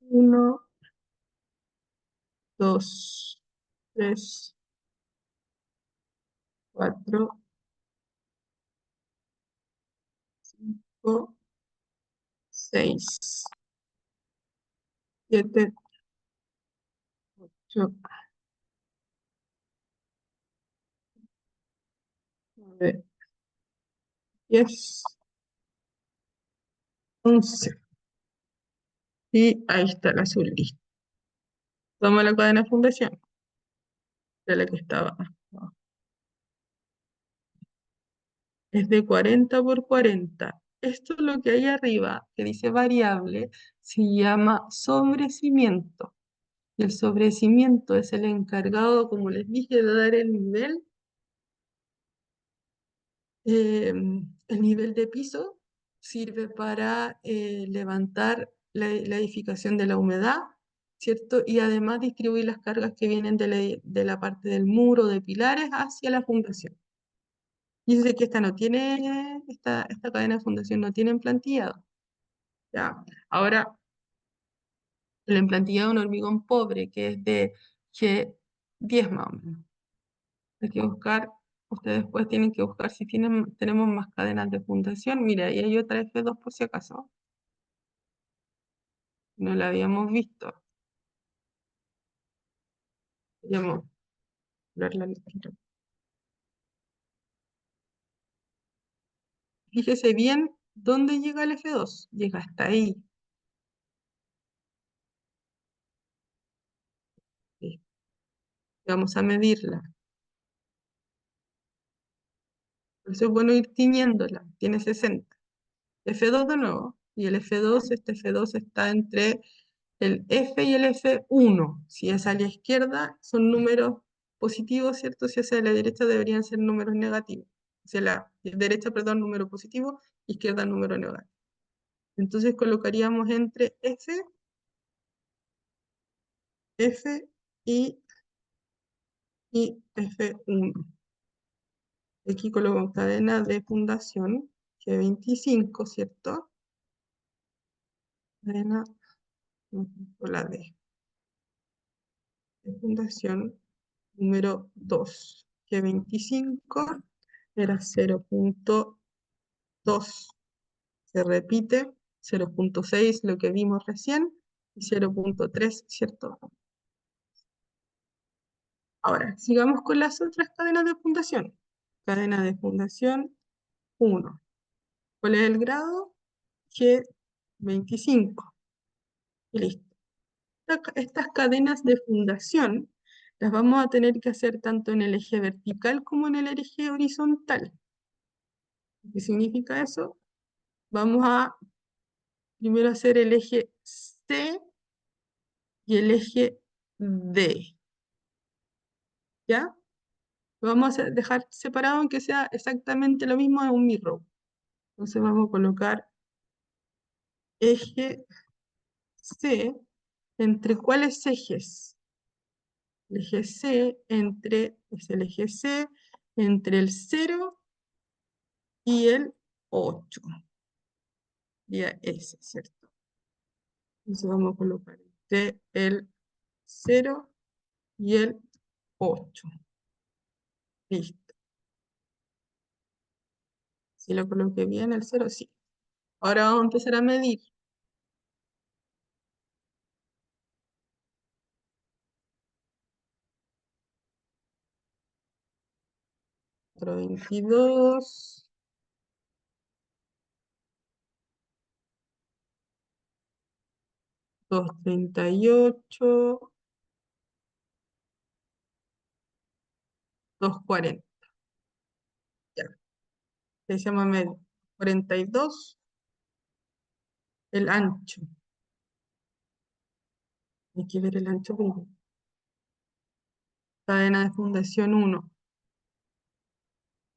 Uno, dos, tres, cuatro, cinco, seis, siete, ocho, nueve, 10, 11. Y ahí está el azul listo. Toma la cadena de fundación de la que estaba. Es de 40 por 40. Esto es lo que hay arriba, que dice variable, se llama sobrecimiento. Y el sobrecimiento es el encargado, como les dije, de dar eh, el nivel de piso. Sirve para levantar la edificación de la humedad, ¿cierto? Y además distribuir las cargas que vienen de la parte del muro, de pilares, hacia la fundación. Y dice que esta no tiene, esta cadena de fundación no tiene emplantillado. ¿Ya? Ahora, el emplantillado de un hormigón pobre, que es de G10 más o menos. Hay que buscar, ustedes después tienen que buscar si tenemos más cadenas de fundación. Mira, ahí hay otra F2 por si acaso. No la habíamos visto. Podríamos verla al tiro. Fíjese bien dónde llega el F2. Llega hasta ahí. Sí. Vamos a medirla. Por eso es bueno ir tiñéndola. Tiene 60. F2 de nuevo. Y el F2, este F2 está entre el F y el F1. Si es a la izquierda, son números positivos, ¿cierto? Si es a la derecha, deberían ser números negativos. Hacia la derecha, perdón, número positivo, izquierda, número negativo. Entonces colocaríamos entre F y, F1. Aquí coloco cadena de fundación, G25, ¿cierto? Cadena, con la de fundación número 2, G25 era 0,2. Se repite 0,6 lo que vimos recién y 0,3, ¿cierto? Ahora, sigamos con las otras cadenas de fundación. Cadena de fundación 1. ¿Cuál es el grado? G25. Y listo. Estas cadenas de fundación las vamos a tener que hacer tanto en el eje vertical como en el eje horizontal. ¿Qué significa eso? Vamos a primero hacer el eje C y el eje D, ¿ya? Lo vamos a dejar separado aunque sea exactamente lo mismo en un mirror. Entonces vamos a colocar eje C, ¿entre cuáles ejes? El eje C es el eje C entre el 0 y el 8. Ya ese, ¿cierto? Entonces vamos a colocar entre el 0 y el 8. Listo. Si lo coloqué bien, el 0 sí. Ahora vamos a empezar a medir. 422, 238, 240. Ya, se llama medio. 42, el ancho. Hay que ver el ancho primero. Cadena de fundación 1.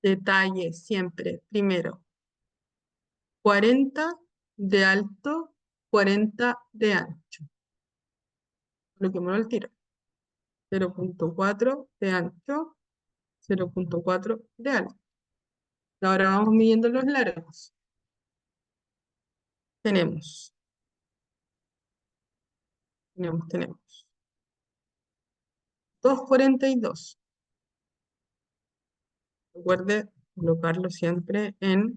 Detalle siempre. Primero, 40 de alto, 40 de ancho. Lo que me lo tiro. 0,4 de ancho, 0,4 de alto. Ahora vamos midiendo los largos. Tenemos, tenemos 2,42. Recuerde colocarlo siempre en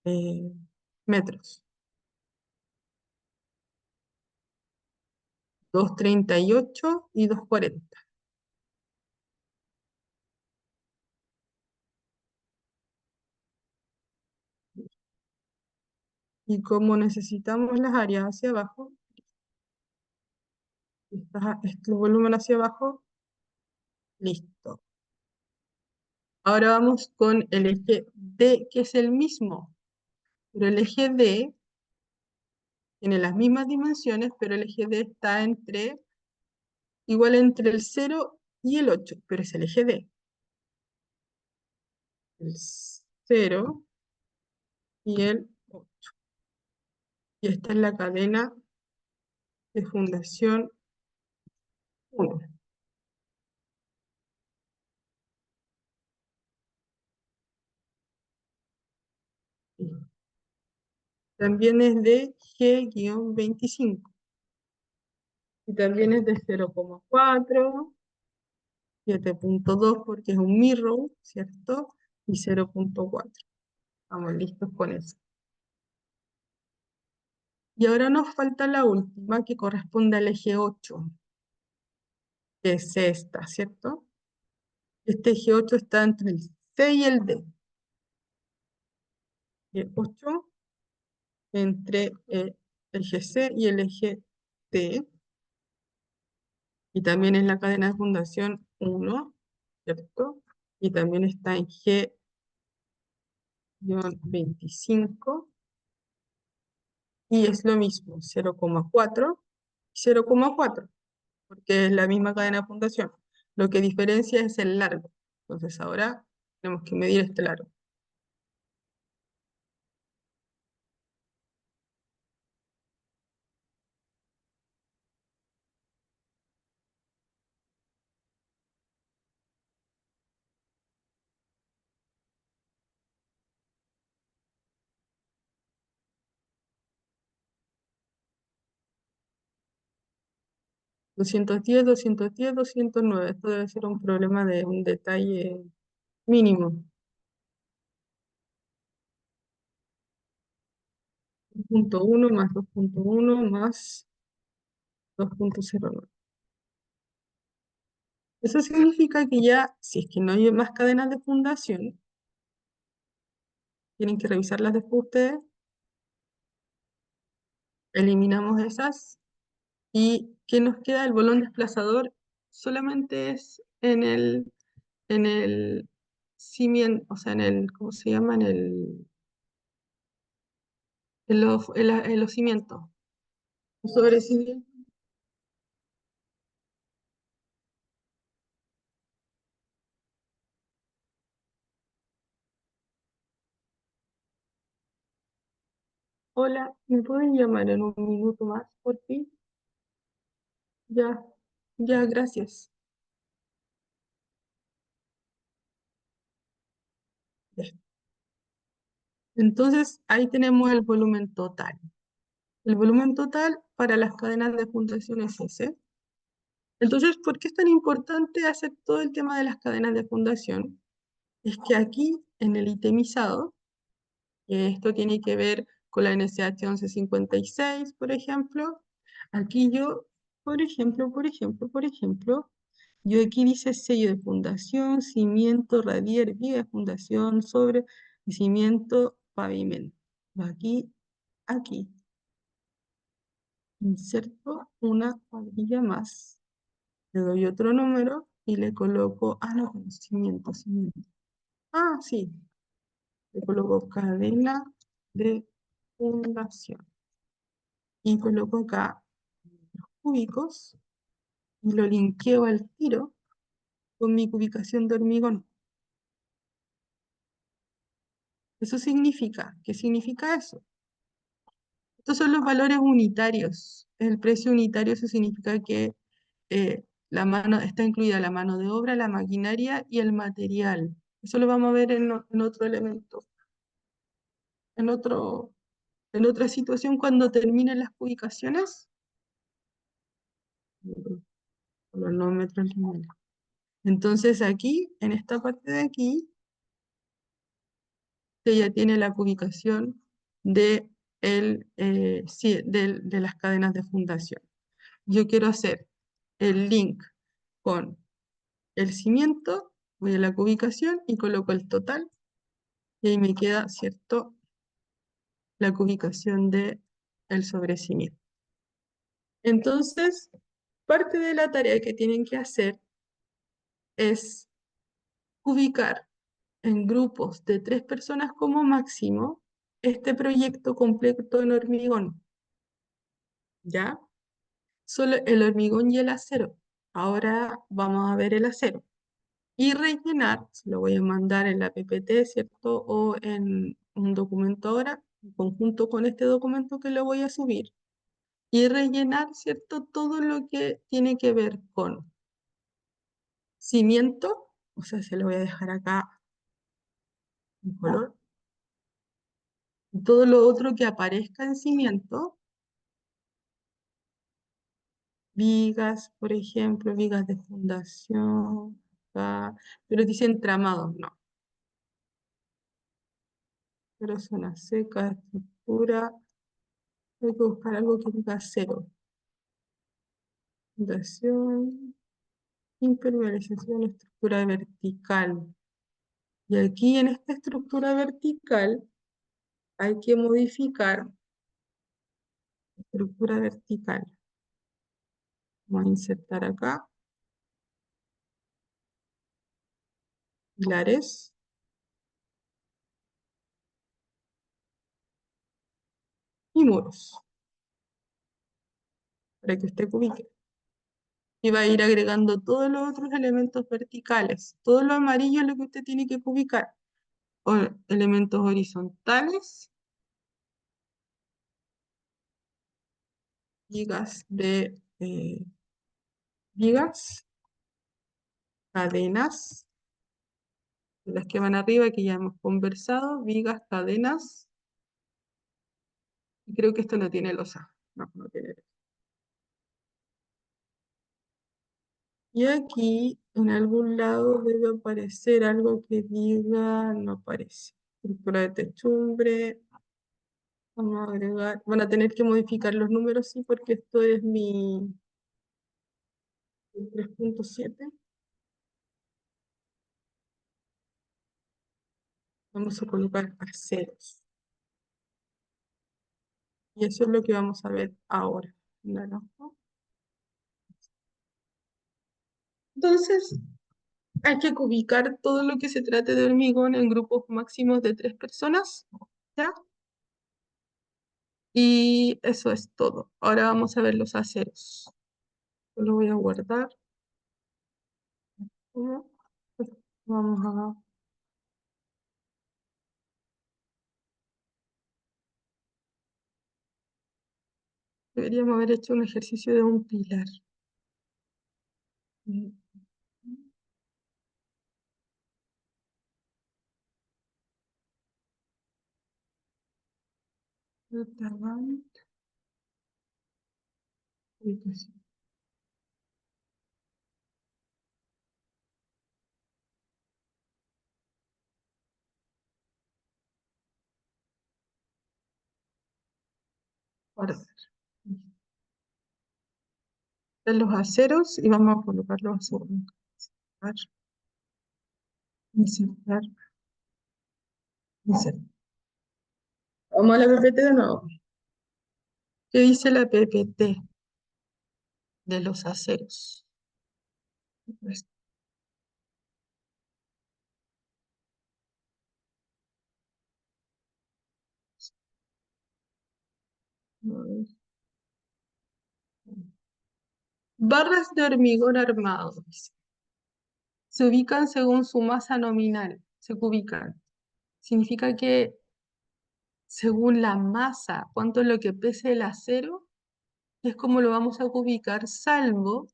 eh, metros. 2,38 y 2,40. Y como necesitamos las áreas hacia abajo, este volumen hacia abajo, listo. Ahora vamos con el eje D, que es el mismo, pero el eje D tiene las mismas dimensiones, pero el eje D está igual entre el 0 y el 8, pero es el eje D. El 0 y el 8. Y esta es la cadena de fundación 1. También es de G-25. Y también es de 0,4, 7,2 porque es un mirror, ¿cierto? Y 0,4. Estamos listos con eso. Y ahora nos falta la última que corresponde al eje 8, que es esta, ¿cierto? Este eje 8 está entre el C y el D. El 8 entre el eje C y el eje D. Y también es la cadena de fundación 1, ¿cierto? Y también está en G-25. Y es lo mismo, 0,4 y 0,4, porque es la misma cadena de fundación. Lo que diferencia es el largo. Entonces ahora tenemos que medir este largo. 210, 210, 209. Esto debe ser un problema de un detalle mínimo. 2,1 más 2,1 más 2,09. Eso significa que ya, si es que no hay más cadenas de fundación, tienen que revisarlas después ustedes, eliminamos esas. ¿Y qué nos queda? El bolón desplazador solamente es en el cimiento, o sea, ¿cómo se llama? En los cimientos. Sobre cimientos. Hola, ¿me pueden llamar en un minuto más, por fin? Ya, ya, gracias. Ya. Entonces, ahí tenemos el volumen total. El volumen total para las cadenas de fundación es ese. Entonces, ¿por qué es tan importante hacer todo el tema de las cadenas de fundación? Es que aquí, en el itemizado, esto tiene que ver con la NSH 1156, por ejemplo. Aquí yo, por ejemplo, yo aquí dice sello de fundación, cimiento, radier, viga de fundación, sobre y cimiento, pavimento. Aquí, inserto una cuadrilla más, le doy otro número y le coloco, no, cimiento. Sí, le coloco cadena de fundación. Y coloco acá los cúbicos y lo linkeo al tiro con mi cubicación de hormigón. Eso significa, ¿qué significa eso? Estos son los valores unitarios. El precio unitario, eso significa que está incluida la mano de obra, la maquinaria y el material. Eso lo vamos a ver en otro elemento, en otro, en otra situación cuando terminen las ubicaciones. Cronómetro lineal. Entonces aquí, en esta parte de aquí, usted ya tiene la ubicación de las cadenas de fundación. Yo quiero hacer el link con el cimiento, voy a la ubicación y coloco el total, y ahí me queda, ¿cierto?, la ubicación de el sobrecimiento. Entonces, parte de la tarea que tienen que hacer es ubicar en grupos de 3 personas como máximo este proyecto completo en hormigón, ¿ya? Solo el hormigón y el acero. Ahora vamos a ver el acero. Y rellenar, se lo voy a mandar en la PPT, ¿cierto? O en un documento ahora, en conjunto con este documento que lo voy a subir. Y rellenar, ¿cierto? Todo lo que tiene que ver con cimiento, o sea, se lo voy a dejar acá en color. Y todo lo otro que aparezca en cimiento, vigas, por ejemplo, vigas de fundación, acá, pero dicen tramados, no. Pero zona seca, estructura, hay que buscar algo que diga cero. Fundación, impermeabilización, estructura vertical. Y aquí en esta estructura vertical hay que modificar estructura vertical. Vamos a insertar acá pilares y muros para que usted ubique. Y va a ir agregando todos los otros elementos verticales. Todo lo amarillo es lo que usted tiene que ubicar. O elementos horizontales, vigas, cadenas, de las que van arriba que ya hemos conversado, vigas, cadenas, y creo que esto no tiene losa. No, no tiene. Y aquí en algún lado debe aparecer algo que diga, no aparece. Estructura de techumbre. Vamos a agregar, van a tener que modificar los números, sí, porque esto es mi 3.7. Vamos a colocar aceros. Y eso es lo que vamos a ver ahora. Naranjo. Entonces, hay que ubicar todo lo que se trate de hormigón en grupos máximos de 3 personas, ¿ya? Y eso es todo. Ahora vamos a ver los aceros. Yo lo voy a guardar. Uno. Vamos a... Deberíamos haber hecho un ejercicio de un pilar. Ubicación. Guardar. De los aceros y vamos a colocar los aceros. Insertar, insertar. Vamos a la PPT de nuevo. ¿Qué dice la PPT de los aceros? Pues, a ver. Barras de hormigón armado, dice. Se ubican según su masa nominal. Se ubican. Significa que según la masa, cuánto es lo que pese el acero, es como lo vamos a ubicar, salvo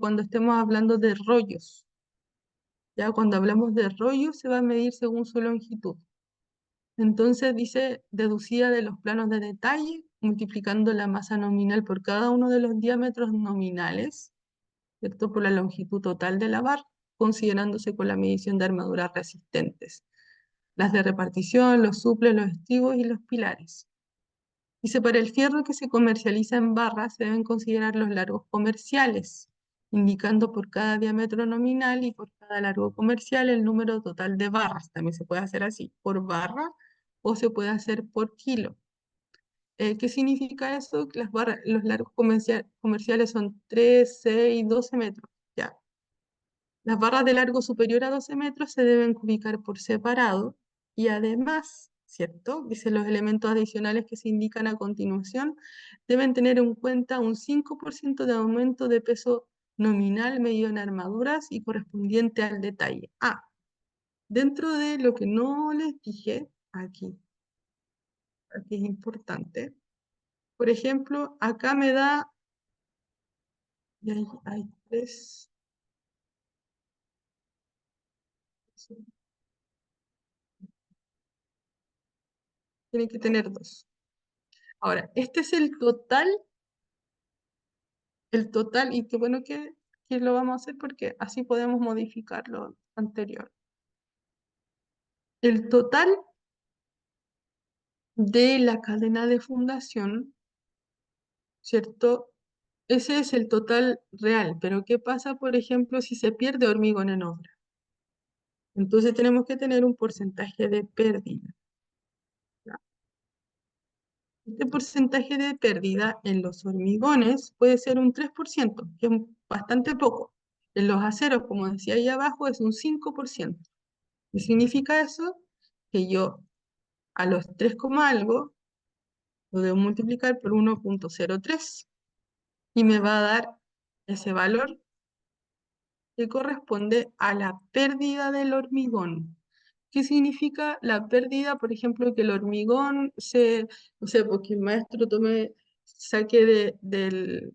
cuando estemos hablando de rollos. Ya cuando hablamos de rollos se va a medir según su longitud. Entonces dice deducida de los planos de detalle, multiplicando la masa nominal por cada uno de los diámetros nominales, ¿cierto? Por la longitud total de la barra, considerándose con la medición de armaduras resistentes, las de repartición, los suples, los estribos y los pilares. Dice, para el fierro que se comercializa en barras se deben considerar los largos comerciales, indicando por cada diámetro nominal y por cada largo comercial el número total de barras. También se puede hacer así, por barra o se puede hacer por kilo. ¿Qué significa eso? Que los largos comerciales son 3, 6, 12 metros. Ya. Las barras de largo superior a 12 metros se deben ubicar por separado y además, ¿cierto? Dice los elementos adicionales que se indican a continuación deben tener en cuenta un 5% de aumento de peso nominal medido en armaduras y correspondiente al detalle. Ah, dentro de lo que no les dije, aquí es importante. Por ejemplo, acá me da, y hay tres, tiene que tener dos. Ahora, este es el total, y qué bueno que lo vamos a hacer porque así podemos modificar lo anterior. El total de la cadena de fundación, ¿cierto? Ese es el total real, pero ¿qué pasa, por ejemplo, si se pierde hormigón en obra? Entonces tenemos que tener un porcentaje de pérdida. ¿Ya? Este porcentaje de pérdida en los hormigones puede ser un 3%, que es bastante poco. En los aceros, como decía ahí abajo, es un 5%. ¿Qué significa eso? Que yo a los 3, algo lo debo multiplicar por 1,03 y me va a dar ese valor que corresponde a la pérdida del hormigón. ¿Qué significa la pérdida? Por ejemplo, que el hormigón no sé, porque el maestro saque del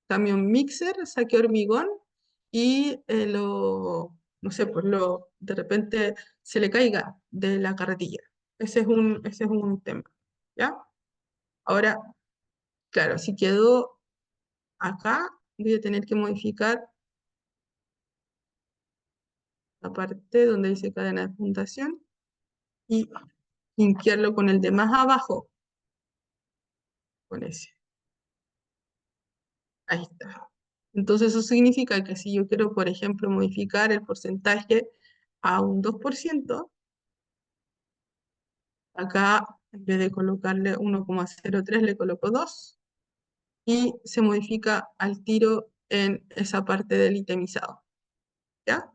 camión mixer, saque hormigón y no sé, pues de repente se le caiga de la carretilla. Ese es un tema, ¿ya? Ahora, claro, si quedó acá, voy a tener que modificar la parte donde dice cadena de fundación y limpiarlo con el de más abajo, con ese. Ahí está. Entonces eso significa que si yo quiero, por ejemplo, modificar el porcentaje a un 2%, acá en vez de colocarle 1,03 le coloco 2 y se modifica al tiro en esa parte del itemizado. ¿Ya?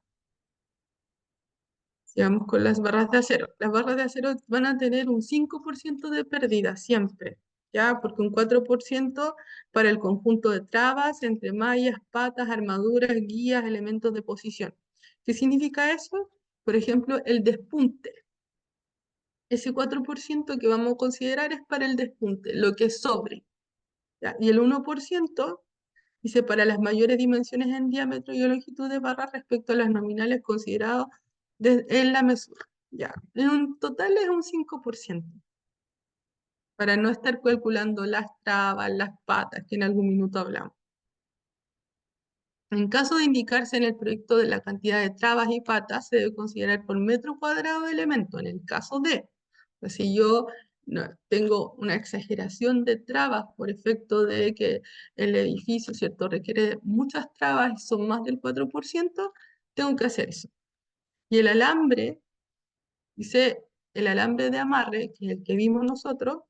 Sigamos con las barras de acero. Las barras de acero van a tener un 5% de pérdida siempre, ¿ya? Porque un 4% para el conjunto de trabas, entre mallas, patas, armaduras, guías, elementos de posición. ¿Qué significa eso? Por ejemplo, el despunte. Ese 4% que vamos a considerar es para el despunte, lo que es sobre, ¿ya? Y el 1% dice para las mayores dimensiones en diámetro y longitud de barra respecto a las nominales consideradas en la mesura. Ya, en un total es un 5%, para no estar calculando las trabas, las patas, que en algún minuto hablamos. En caso de indicarse en el proyecto de la cantidad de trabas y patas, se debe considerar por metro cuadrado de elemento. En el caso de, pues si yo tengo una exageración de trabas por efecto de que el edificio, ¿cierto?, requiere muchas trabas y son más del 4%, tengo que hacer eso. Y el alambre, dice, el alambre de amarre, que es el que vimos nosotros,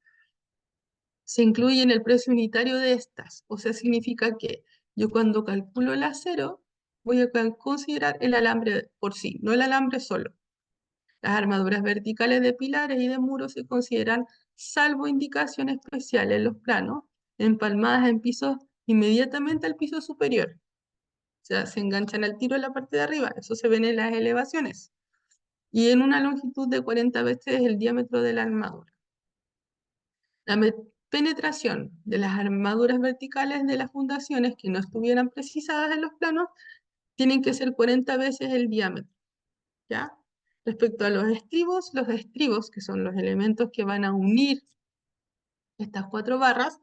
se incluye en el precio unitario de estas. O sea, significa que yo cuando calculo el acero, voy a considerar el alambre por sí, no el alambre solo. Las armaduras verticales de pilares y de muros se consideran, salvo indicación especial en los planos, empalmadas en pisos inmediatamente al piso superior. O sea, se enganchan al tiro en la parte de arriba, eso se ve en las elevaciones. Y en una longitud de 40 veces el diámetro de la armadura. penetración de las armaduras verticales de las fundaciones que no estuvieran precisadas en los planos tienen que ser 40 veces el diámetro, ¿ya? Respecto a los estribos, que son los elementos que van a unir estas cuatro barras,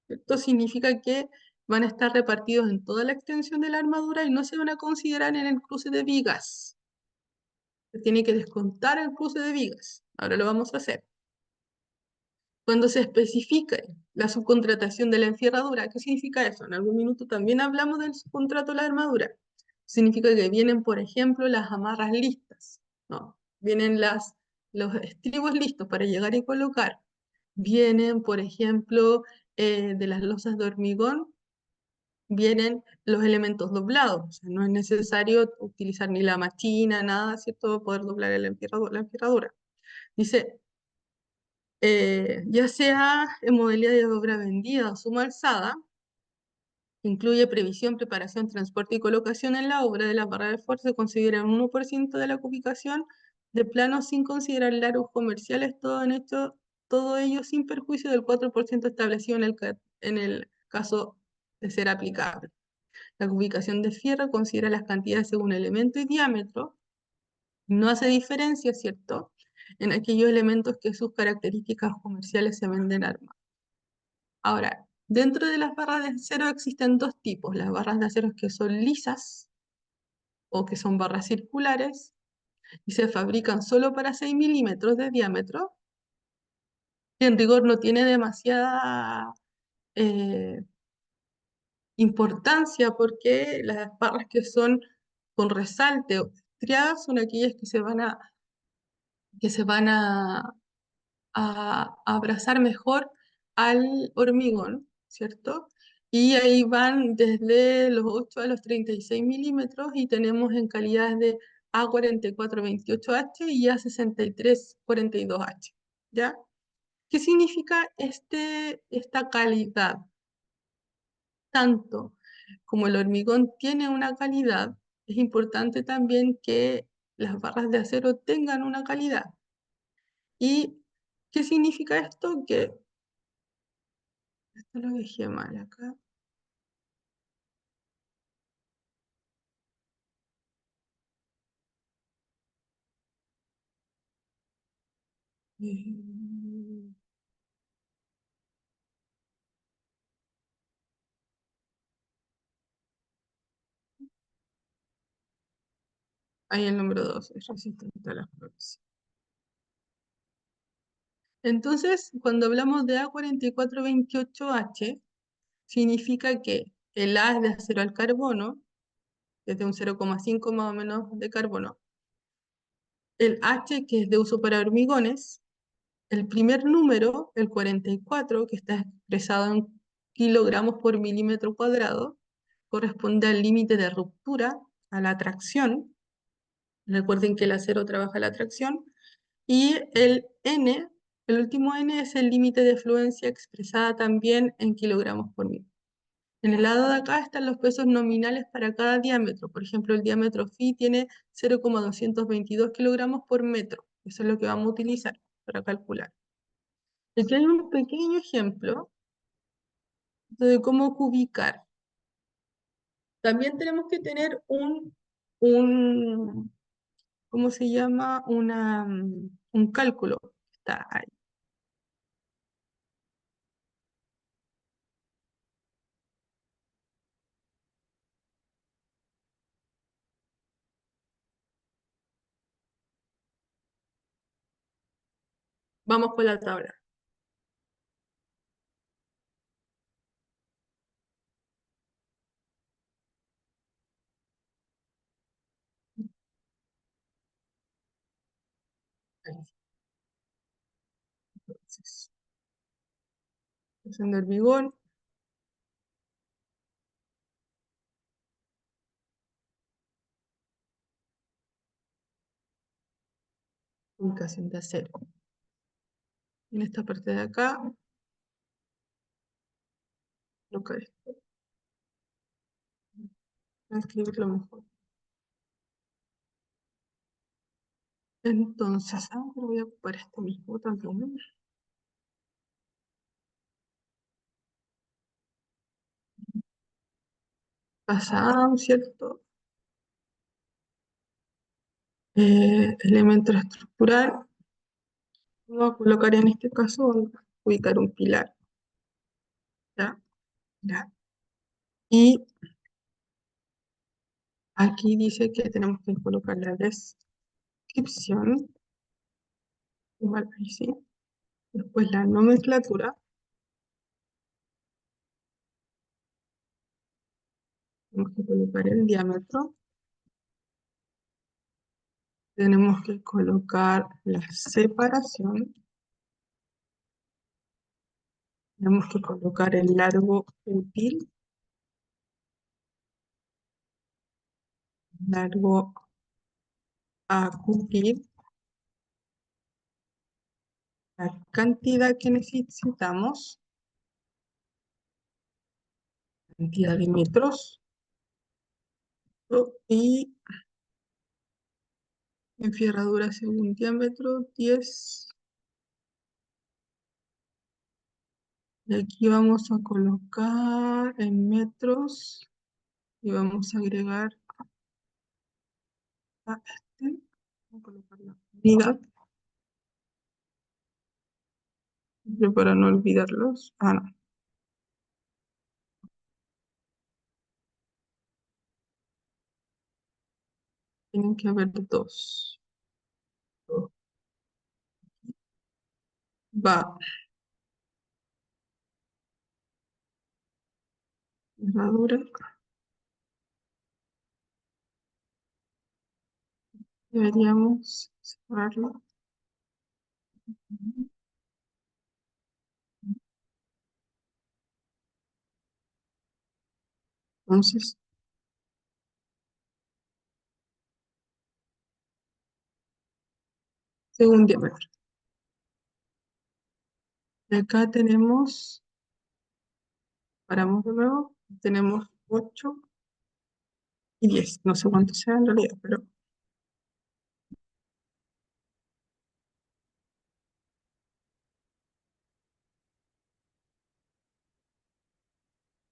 esto significa que van a estar repartidos en toda la extensión de la armadura y no se van a considerar en el cruce de vigas. Se tiene que descontar el cruce de vigas. Ahora lo vamos a hacer. Cuando se especifica la subcontratación de la enfierradura, ¿qué significa eso? En algún minuto también hablamos del subcontrato de la armadura. Significa que vienen, por ejemplo, las amarras listas, ¿no? Vienen los estribos listos para llegar y colocar. Vienen, por ejemplo, de las losas de hormigón, vienen los elementos doblados. O sea, no es necesario utilizar ni la machina, nada, ¿cierto? Para poder doblar la enfierradura. Dice, ya sea en modalidad de obra vendida o suma alzada, incluye previsión, preparación, transporte y colocación en la obra de la barra de fuerza, se considera un 1% de la cubicación de plano sin considerar largos comerciales, todo ello sin perjuicio del 4% establecido en el caso de ser aplicable. La cubicación de fierro considera las cantidades según elemento y diámetro, no hace diferencia, ¿cierto?, en aquellos elementos que sus características comerciales se venden armados. Ahora, dentro de las barras de acero existen dos tipos, las barras de acero que son lisas o que son barras circulares y se fabrican solo para 6 milímetros de diámetro, que en rigor no tiene demasiada eh, importancia porque las barras que son con resalte o estriadas son aquellas que se van a abrazar mejor al hormigón, ¿cierto? Y ahí van desde los 8 a los 36 milímetros y tenemos en calidades de A4428H y A6342H, ¿ya? ¿Qué significa esta calidad? Tanto como el hormigón tiene una calidad, es importante también que las barras de acero tengan una calidad. ¿Y qué significa esto? Que esto lo dejé mal acá. Eh, Ahí el número 2 es resistente a la corrosión. Entonces, cuando hablamos de A4428H, significa que el A es de acero al carbono, es de un 0,5 más o menos de carbono. El H, que es de uso para hormigones, el primer número, el 44, que está expresado en kilogramos por milímetro cuadrado, corresponde al límite de ruptura, a la tracción. Recuerden que el acero trabaja la tracción. Y el N, el último N es el límite de fluencia expresada también en kilogramos por mil. En el lado de acá están los pesos nominales para cada diámetro. Por ejemplo, el diámetro phi tiene 0,222 kilogramos por metro. Eso es lo que vamos a utilizar para calcular. Aquí hay un pequeño ejemplo de cómo cubicar. También tenemos que tener un ¿cómo se llama? Un cálculo. Está ahí. Vamos con la tabla. Ahí. Entonces, usando el hormigón, ubicación de acero. En esta parte de acá, lo que es. Voy a escribirlo mejor. Entonces, ahora voy a ocupar este mismo también. pasado, ¿cierto? Elemento estructural. Vamos a colocar en este caso, vamos a ubicar un pilar. ¿Ya? Ya. Y aquí dice que tenemos que colocar la descripción, igual ahí sí. Después la nomenclatura, tenemos que colocar el diámetro, tenemos que colocar la separación, tenemos que colocar el largo útil, largo a cumplir, la cantidad que necesitamos, cantidad de metros, y en ferradura según diámetro 10. Y aquí vamos a colocar en metros y vamos a agregar a este, vamos a colocar la unidad, siempre para no olvidarlos. Ah, no, tienen que haber dos. Va, ferradura, deberíamos separarlo. Entonces, según diámetro. Y acá tenemos, paramos de nuevo, tenemos 8 y 10. No sé cuánto sea en realidad, pero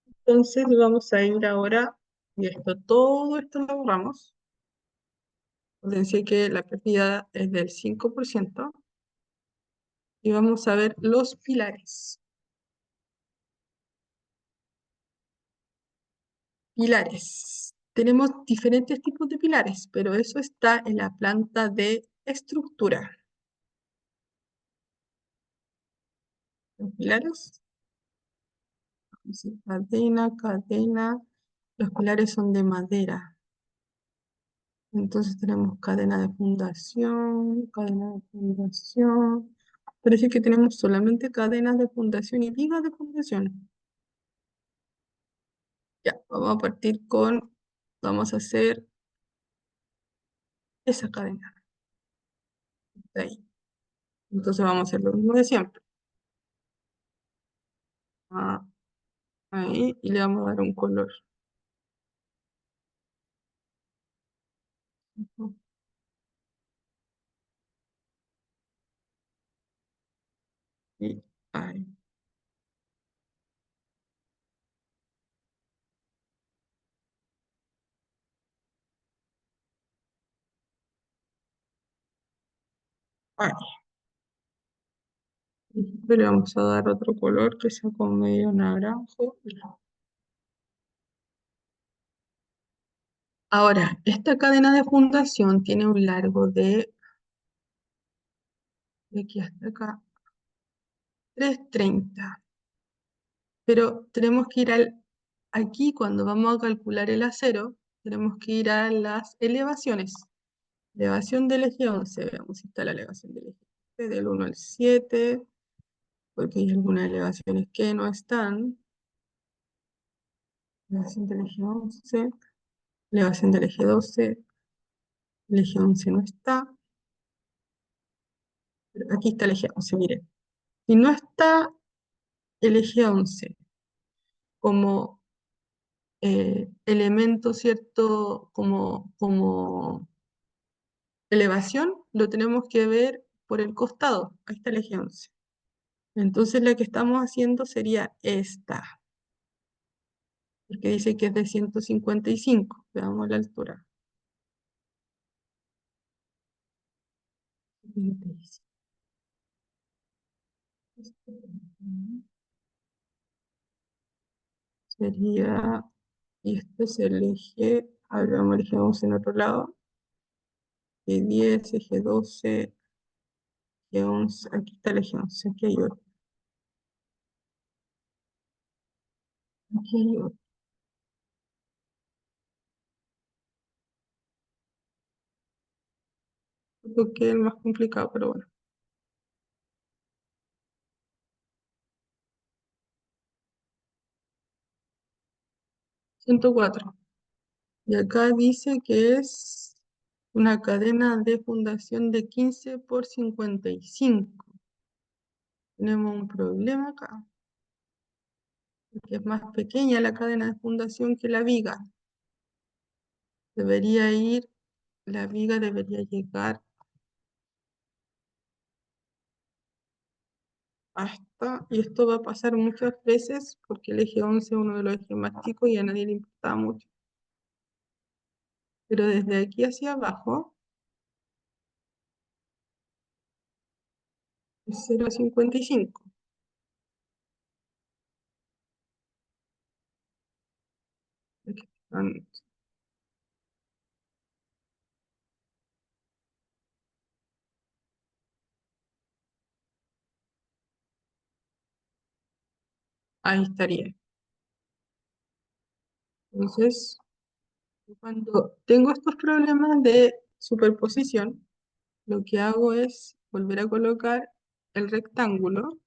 entonces vamos a ir ahora, y todo esto lo borramos. Decía que la pérdida es del 5% y vamos a ver los pilares. Pilares. Tenemos diferentes tipos de pilares, pero eso está en la planta de estructura. Los pilares, dice cadena, cadena. Los pilares son de madera. Entonces tenemos cadena de fundación, cadena de fundación. Parece que tenemos solamente cadenas de fundación y vigas de fundación. Ya, vamos a partir con, vamos a hacer esa cadena de ahí. Entonces vamos a hacer lo mismo de siempre. Ah, ahí, y le vamos a dar un color. Ujú. Y ahí. Ahí. Y le vamos a dar otro color que sea como medio naranjo. Ahora, esta cadena de fundación tiene un largo de aquí hasta acá, 330. Pero tenemos que ir aquí cuando vamos a calcular el acero, tenemos que ir a las elevaciones. Elevación del eje 11, veamos si está la elevación del eje 11, del 1 al 7, porque hay algunas elevaciones que no están. Elevación del eje 11, elevación del eje 12, el eje 11 no está, pero aquí está el eje 11, miren. Si no está el eje 11 como elemento, ¿cierto? Como elevación, lo tenemos que ver por el costado. Ahí está el eje 11. Entonces la que estamos haciendo sería esta. porque dice que es de 155. Veamos la altura. 55. Sería, y este es el eje, ahora vamos el eje 11 en otro lado, eje 10, eje 12, eje 11, aquí está el eje 11, aquí hay otro, aquí hay otro. Creo que es el más complicado, pero bueno. 104. Y acá dice que es una cadena de fundación de 15 por 55. Tenemos un problema acá, porque es más pequeña la cadena de fundación que la viga. Debería ir, la viga debería llegar hasta, y esto va a pasar muchas veces porque el eje 11 es uno de los ejes más chicos y a nadie le importa mucho. Pero desde aquí hacia abajo es 0,55. Aquí están. Ahí estaría. Entonces, cuando tengo estos problemas de superposición, lo que hago es volver a colocar el rectángulo,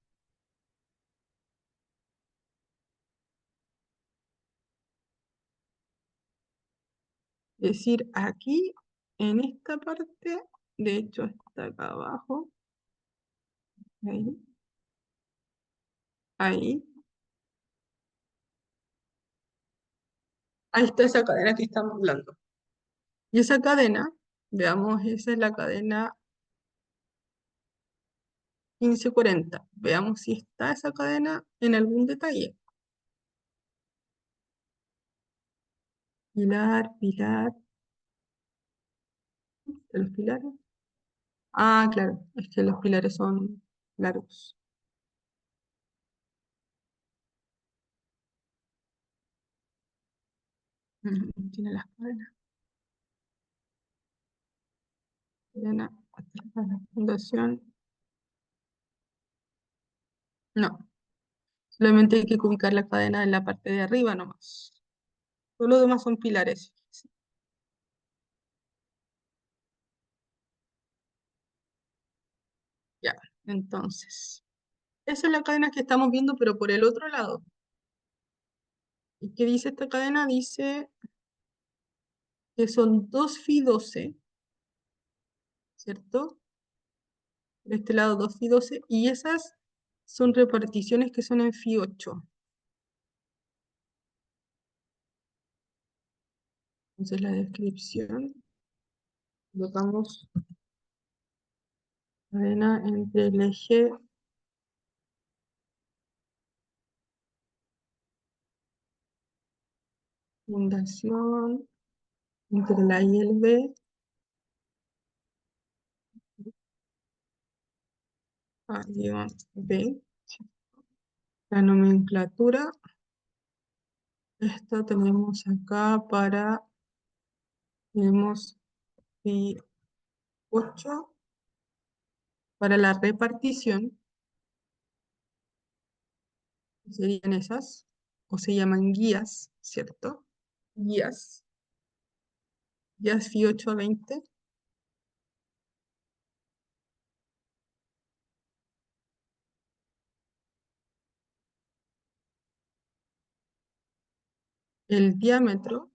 es decir, aquí, en esta parte, de hecho está acá abajo, ahí, ahí, ahí está esa cadena que estamos hablando. Y esa cadena, veamos, esa es la cadena 1540. Veamos si está esa cadena en algún detalle. Pilar, pilar, ¿de los pilares? Ah, claro, es que los pilares son largos. Tiene las cadenas. Cadena, la fundación. No, solamente hay que ubicar la cadena en la parte de arriba nomás. Todo lo demás son pilares. Ya, entonces. Esa es la cadena que estamos viendo, pero por el otro lado. ¿Y qué dice esta cadena? Dice que son 2 fi 12, ¿cierto? De este lado 2 fi 12, y esas son reparticiones que son en fi 8. Entonces la descripción, colocamos cadena entre el eje fundación, entre la y el B, guión B. La nomenclatura, esta tenemos acá para, tenemos fi 8 para la repartición, que serían esas, o se llaman guías, ¿cierto? Guías, guías fi 8 a 20. El diámetro,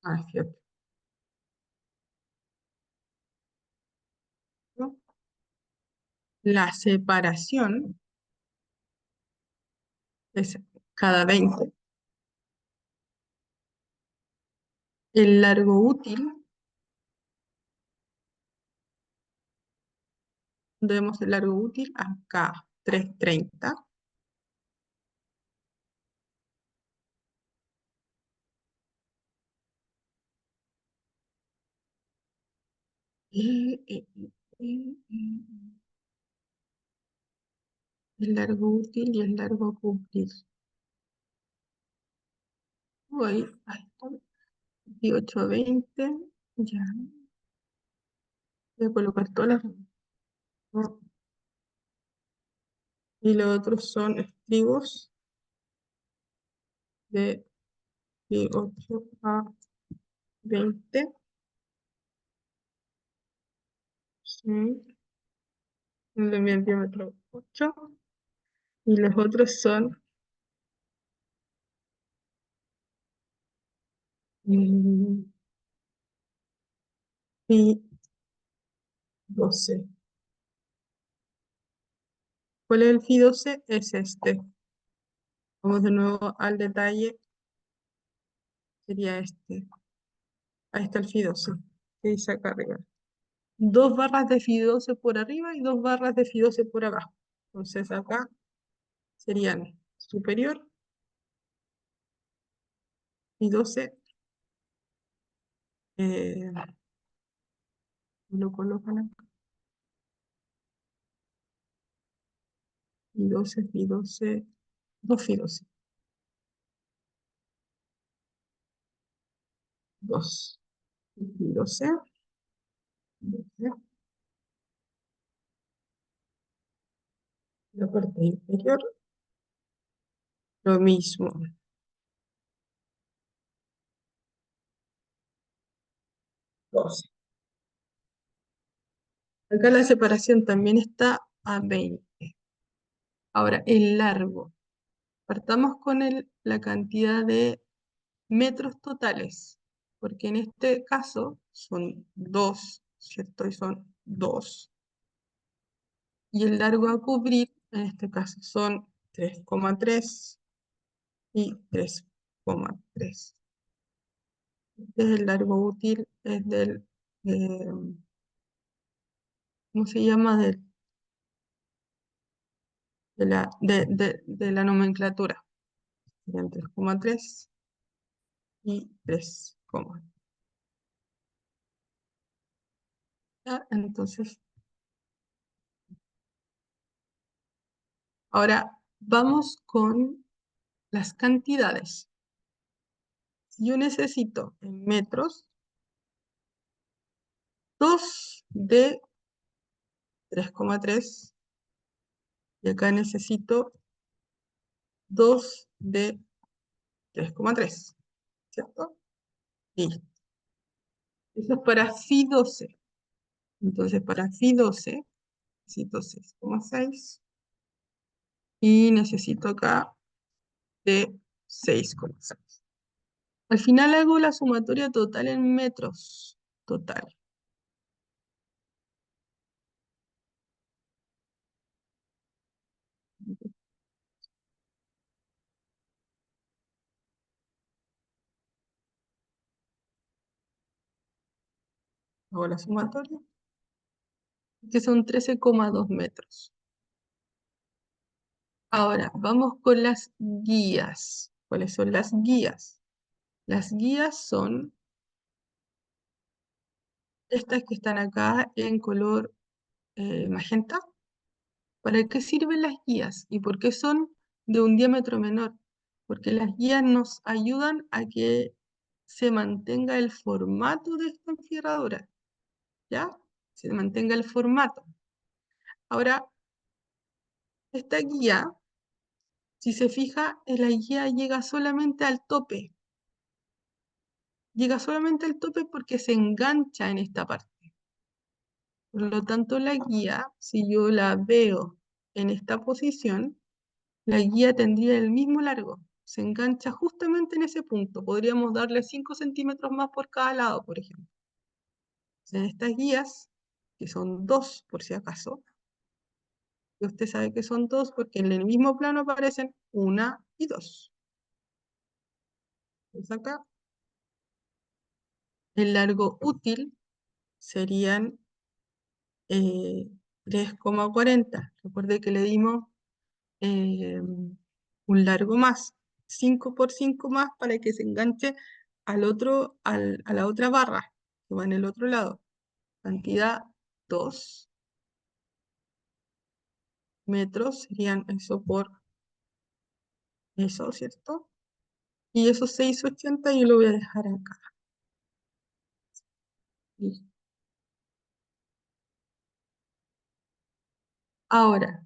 fi 8, ¿no? La separación es cada 20. El largo útil, vemos el largo útil acá, 330. Eh, eh, eh. El largo útil y el largo a cumplir. Ahí está. 18 a 20. Ya. Voy a colocar todas las. No. Y los otros son estribos de 18 a 20. Sí. El diámetro 8. Y los otros son mm, y 12. ¿Cuál es el Fi 12? Es este. Vamos de nuevo al detalle. Sería este. Ahí está el Fi 12. Que dice acá arriba. Dos barras de Fi 12 por arriba y dos barras de Fi 12 por abajo. Entonces acá serían superior y 12. eh, lo colocan acá. Y 12, Fi 12. Dos Fi 12. Dos. Fi 12. 12. La parte inferior. Lo mismo. 12. Acá la separación también está a 20. Ahora, el largo. Partamos con la cantidad de metros totales, porque en este caso son 2, ¿cierto? Y son 2. Y el largo a cubrir, en este caso, son 3,3 y 3,3. Este es el largo útil, es eh, ¿cómo se llama? De la nomenclatura. Serían 3,3 y 3, ya. Entonces, ahora vamos con las cantidades. Si yo necesito en metros 2 de 3,3 y acá necesito 2 de 3,3, ¿cierto? Listo. Eso es para Fi 12. Entonces, para Fi 12 necesito 6,6 y necesito acá de 6,6. Al final hago la sumatoria total en metros. Total. Hago la sumatoria, que son 13,2 metros. Ahora, vamos con las guías. ¿Cuáles son las guías? Las guías son estas que están acá en color magenta. ¿Para qué sirven las guías? ¿Y por qué son de un diámetro menor? Porque las guías nos ayudan a que se mantenga el formato de esta enfierradura, ¿ya? Se mantenga el formato. Ahora, esta guía, si se fija, la guía llega solamente al tope. Llega solamente al tope porque se engancha en esta parte. Por lo tanto, la guía, si yo la veo en esta posición, la guía tendría el mismo largo. Se engancha justamente en ese punto. Podríamos darle 5 centímetros más por cada lado, por ejemplo. En estas guías, que son dos por si acaso, y usted sabe que son dos porque en el mismo plano aparecen una y dos. Entonces acá, el largo útil serían 3,40. Recuerde que le dimos un largo más, 5 por 5 más para que se enganche a la otra barra que va en el otro lado. cantidad 2 metros, serían eso por eso, ¿cierto? Y esos 6,80 yo lo voy a dejar acá. Listo. Ahora,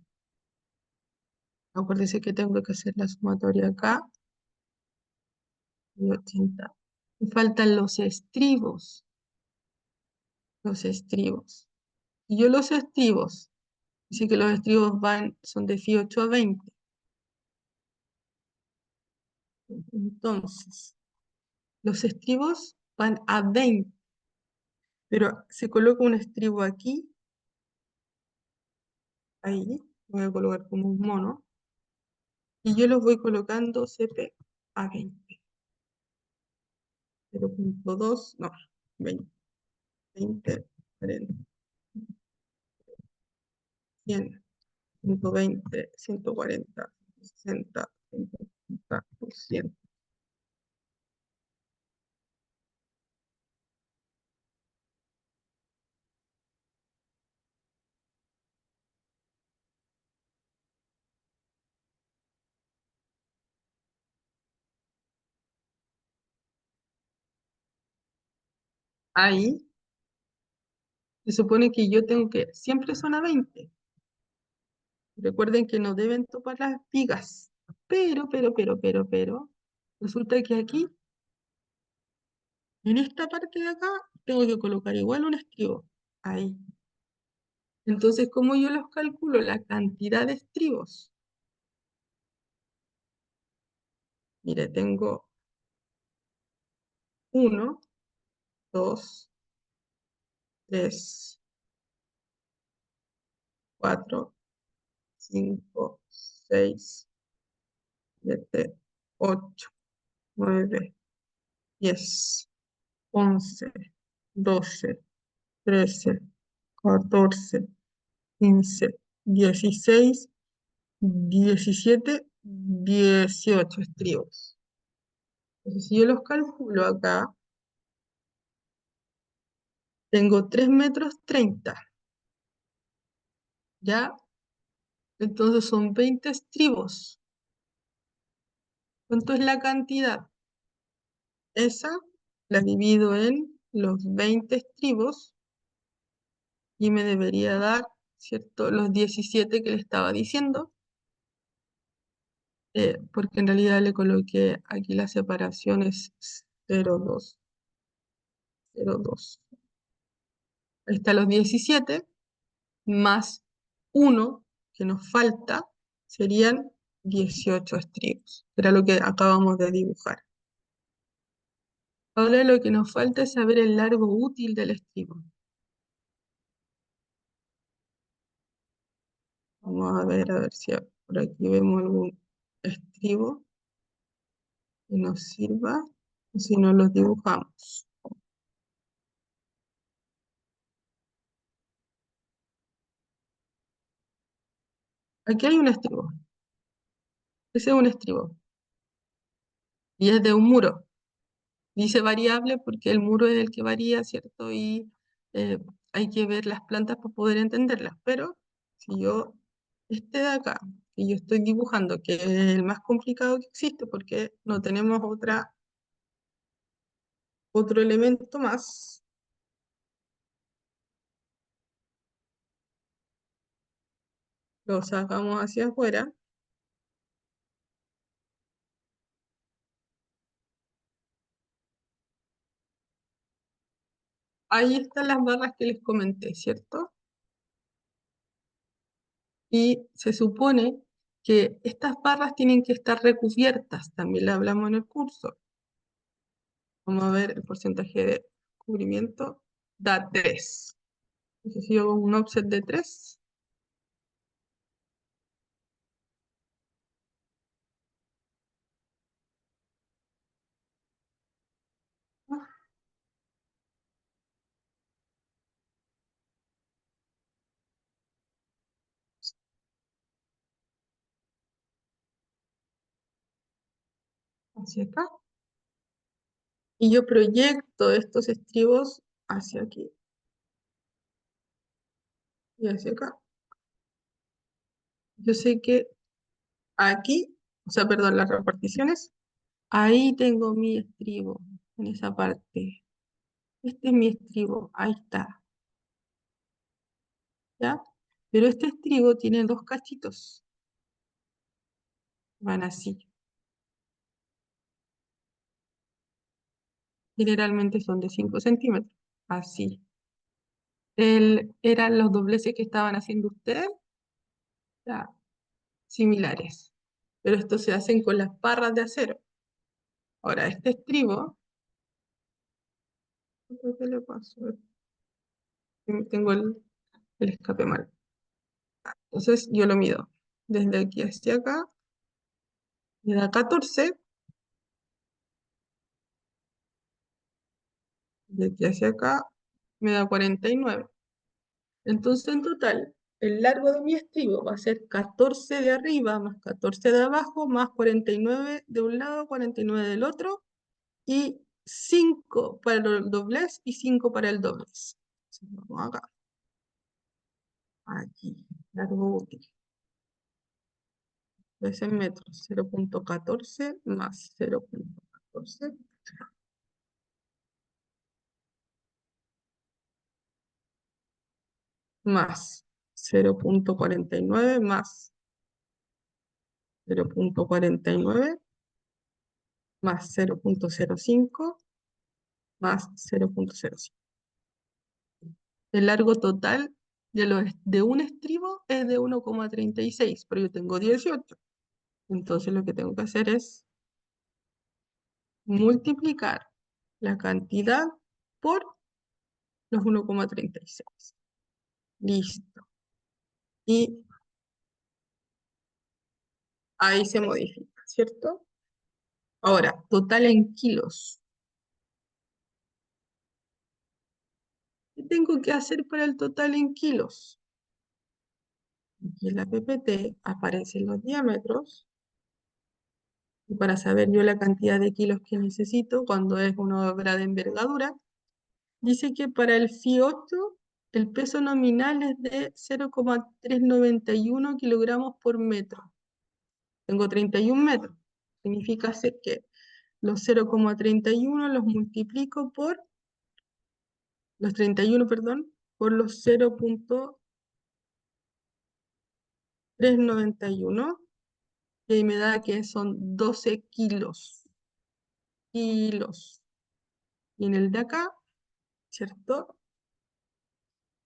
acuérdense que tengo que hacer la sumatoria acá, y 80. Me faltan los estribos, los estribos. Y yo los estribos, dice que los estribos son de phi 8 a 20. Entonces, los estribos van a 20, pero se coloca un estribo aquí, ahí, voy a colocar como un mono, y yo los voy colocando CP a 20. 0,2, no, 20, 20, 40, 100, 120, 140, 60, 180, 200. Ahí se supone que yo tengo que, siempre son a 20. Recuerden que no deben topar las vigas. Pero, resulta que aquí, en esta parte de acá, tengo que colocar igual un estribo. Ahí. Entonces, ¿cómo yo los calculo? La cantidad de estribos. Mire, tengo uno, 2, 3, 4, 5, 6, 7, 8, 9, 10, 11, 12, 13, 14, 15, 16, 17, 18 estribos. Entonces, si yo los calculo acá, tengo 3 metros 30, ¿ya? Entonces son 20 estribos. ¿Cuánto es la cantidad? Esa la divido en los 20 estribos y me debería dar, ¿cierto? Los 17 que le estaba diciendo, porque en realidad le coloqué aquí la separación es 0,2, 0,2. Ahí están los 17 más uno que nos falta, serían 18 estribos. Era lo que acabamos de dibujar. Ahora lo que nos falta es saber el largo útil del estribo. Vamos a ver si por aquí vemos algún estribo que nos sirva, o si no los dibujamos. Aquí hay un estribo. Ese es un estribo. Y es de un muro. Dice variable porque el muro es el que varía, ¿cierto? Y eh, hay que ver las plantas para poder entenderlas. Pero si yo, este de acá, que yo estoy dibujando, que es el más complicado que existe porque no tenemos otro elemento más, lo sacamos hacia afuera. Ahí están las barras que les comenté, ¿cierto? Y se supone que estas barras tienen que estar recubiertas, también lo hablamos en el curso. Vamos a ver el porcentaje de cubrimiento, da 3. Entonces, si yo hago un offset de 3, hacia acá, y yo proyecto estos estribos hacia aquí. y hacia acá. Yo sé que aquí, o sea, perdón, las reparticiones, ahí tengo mi estribo, en esa parte. Este es mi estribo, ahí está, ¿ya? Pero este estribo tiene dos cachitos, van así. Generalmente son de 5 centímetros, así. Eran los dobleces que estaban haciendo ustedes, ya, similares. Pero estos se hacen con las barras de acero. Ahora, este estribo, ¿qué le pasó? Tengo el escape mal. Entonces yo lo mido desde aquí hacia acá, me da 14, de aquí hacia acá me da 49. Entonces en total, el largo de mi estribo va a ser 14 de arriba más 14 de abajo más 49 de un lado, 49 del otro y 5 para el doblez y 5 para el doblez. Entonces, vamos acá, aquí, largo útil. Es en metros, 0,14 más 0,14 más 0,49 más 0,49 más 0,05 más 0,05. El largo total de un estribo es de 1,36, pero yo tengo 18. Entonces lo que tengo que hacer es multiplicar la cantidad por los 1,36. Listo. Y ahí se modifica, ¿cierto? Ahora, total en kilos. ¿Qué tengo que hacer para el total en kilos? Aquí en la PPT aparecen los diámetros. Y para saber yo la cantidad de kilos que necesito cuando es una obra de envergadura, dice que para el FI8 el peso nominal es de 0,391 kilogramos por metro. Tengo 31 metros. Significa hacer que los 0,31 los multiplico por los 31, perdón, por los 0,391 y ahí me da que son 12 kilos. Kilos. Y en el de acá, ¿cierto?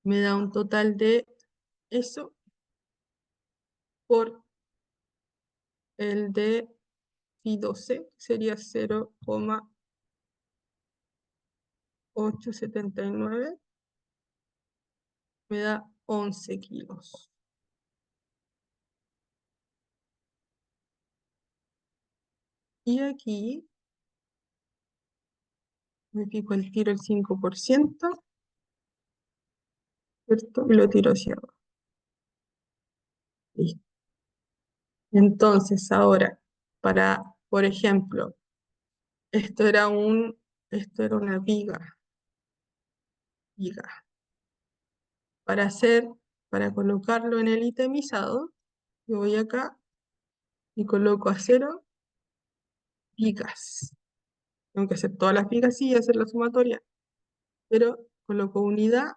Me da un total de eso por el de Fi12, sería 0,879, me da 11 kilos. Y aquí me pico el tiro el 5%, ¿cierto? Y lo tiro hacia abajo. Listo. Entonces, ahora, por ejemplo, esto era una viga. Para hacer, para colocarlo en el itemizado, yo voy acá y coloco acero, vigas. Tengo que hacer todas las vigas y hacer la sumatoria, pero coloco unidad,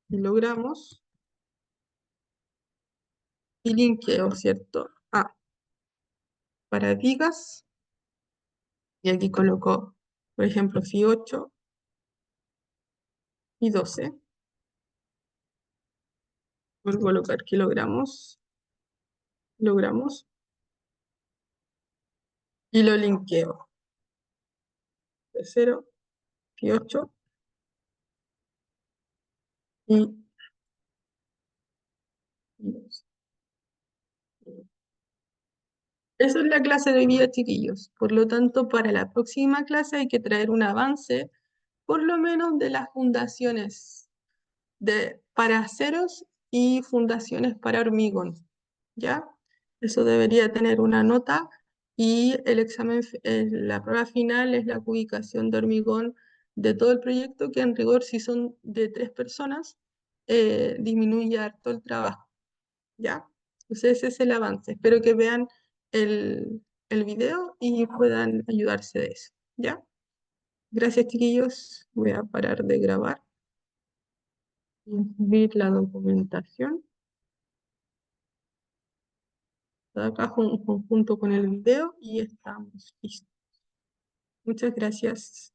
kilogramos y linkeo, ¿cierto? Para vigas, y aquí coloco, por ejemplo, Fi8 y 12. Voy a colocar kilogramos, y lo linkeo. De 0, Fi8 y 12. Esa es la clase de hoy día, chiquillos. Por lo tanto, para la próxima clase hay que traer un avance, por lo menos de las fundaciones para aceros y fundaciones para hormigón. ¿Ya? Eso debería tener una nota y el examen, la prueba final es la ubicación de hormigón de todo el proyecto, que en rigor si son de 3 personas, disminuye harto el trabajo, ¿ya? Entonces ese es el avance. Espero que vean el video y puedan ayudarse de eso, ¿ya? Gracias, chiquillos. Voy a parar de grabar y subir la documentación. Acá junto con el video y estamos listos. Muchas gracias.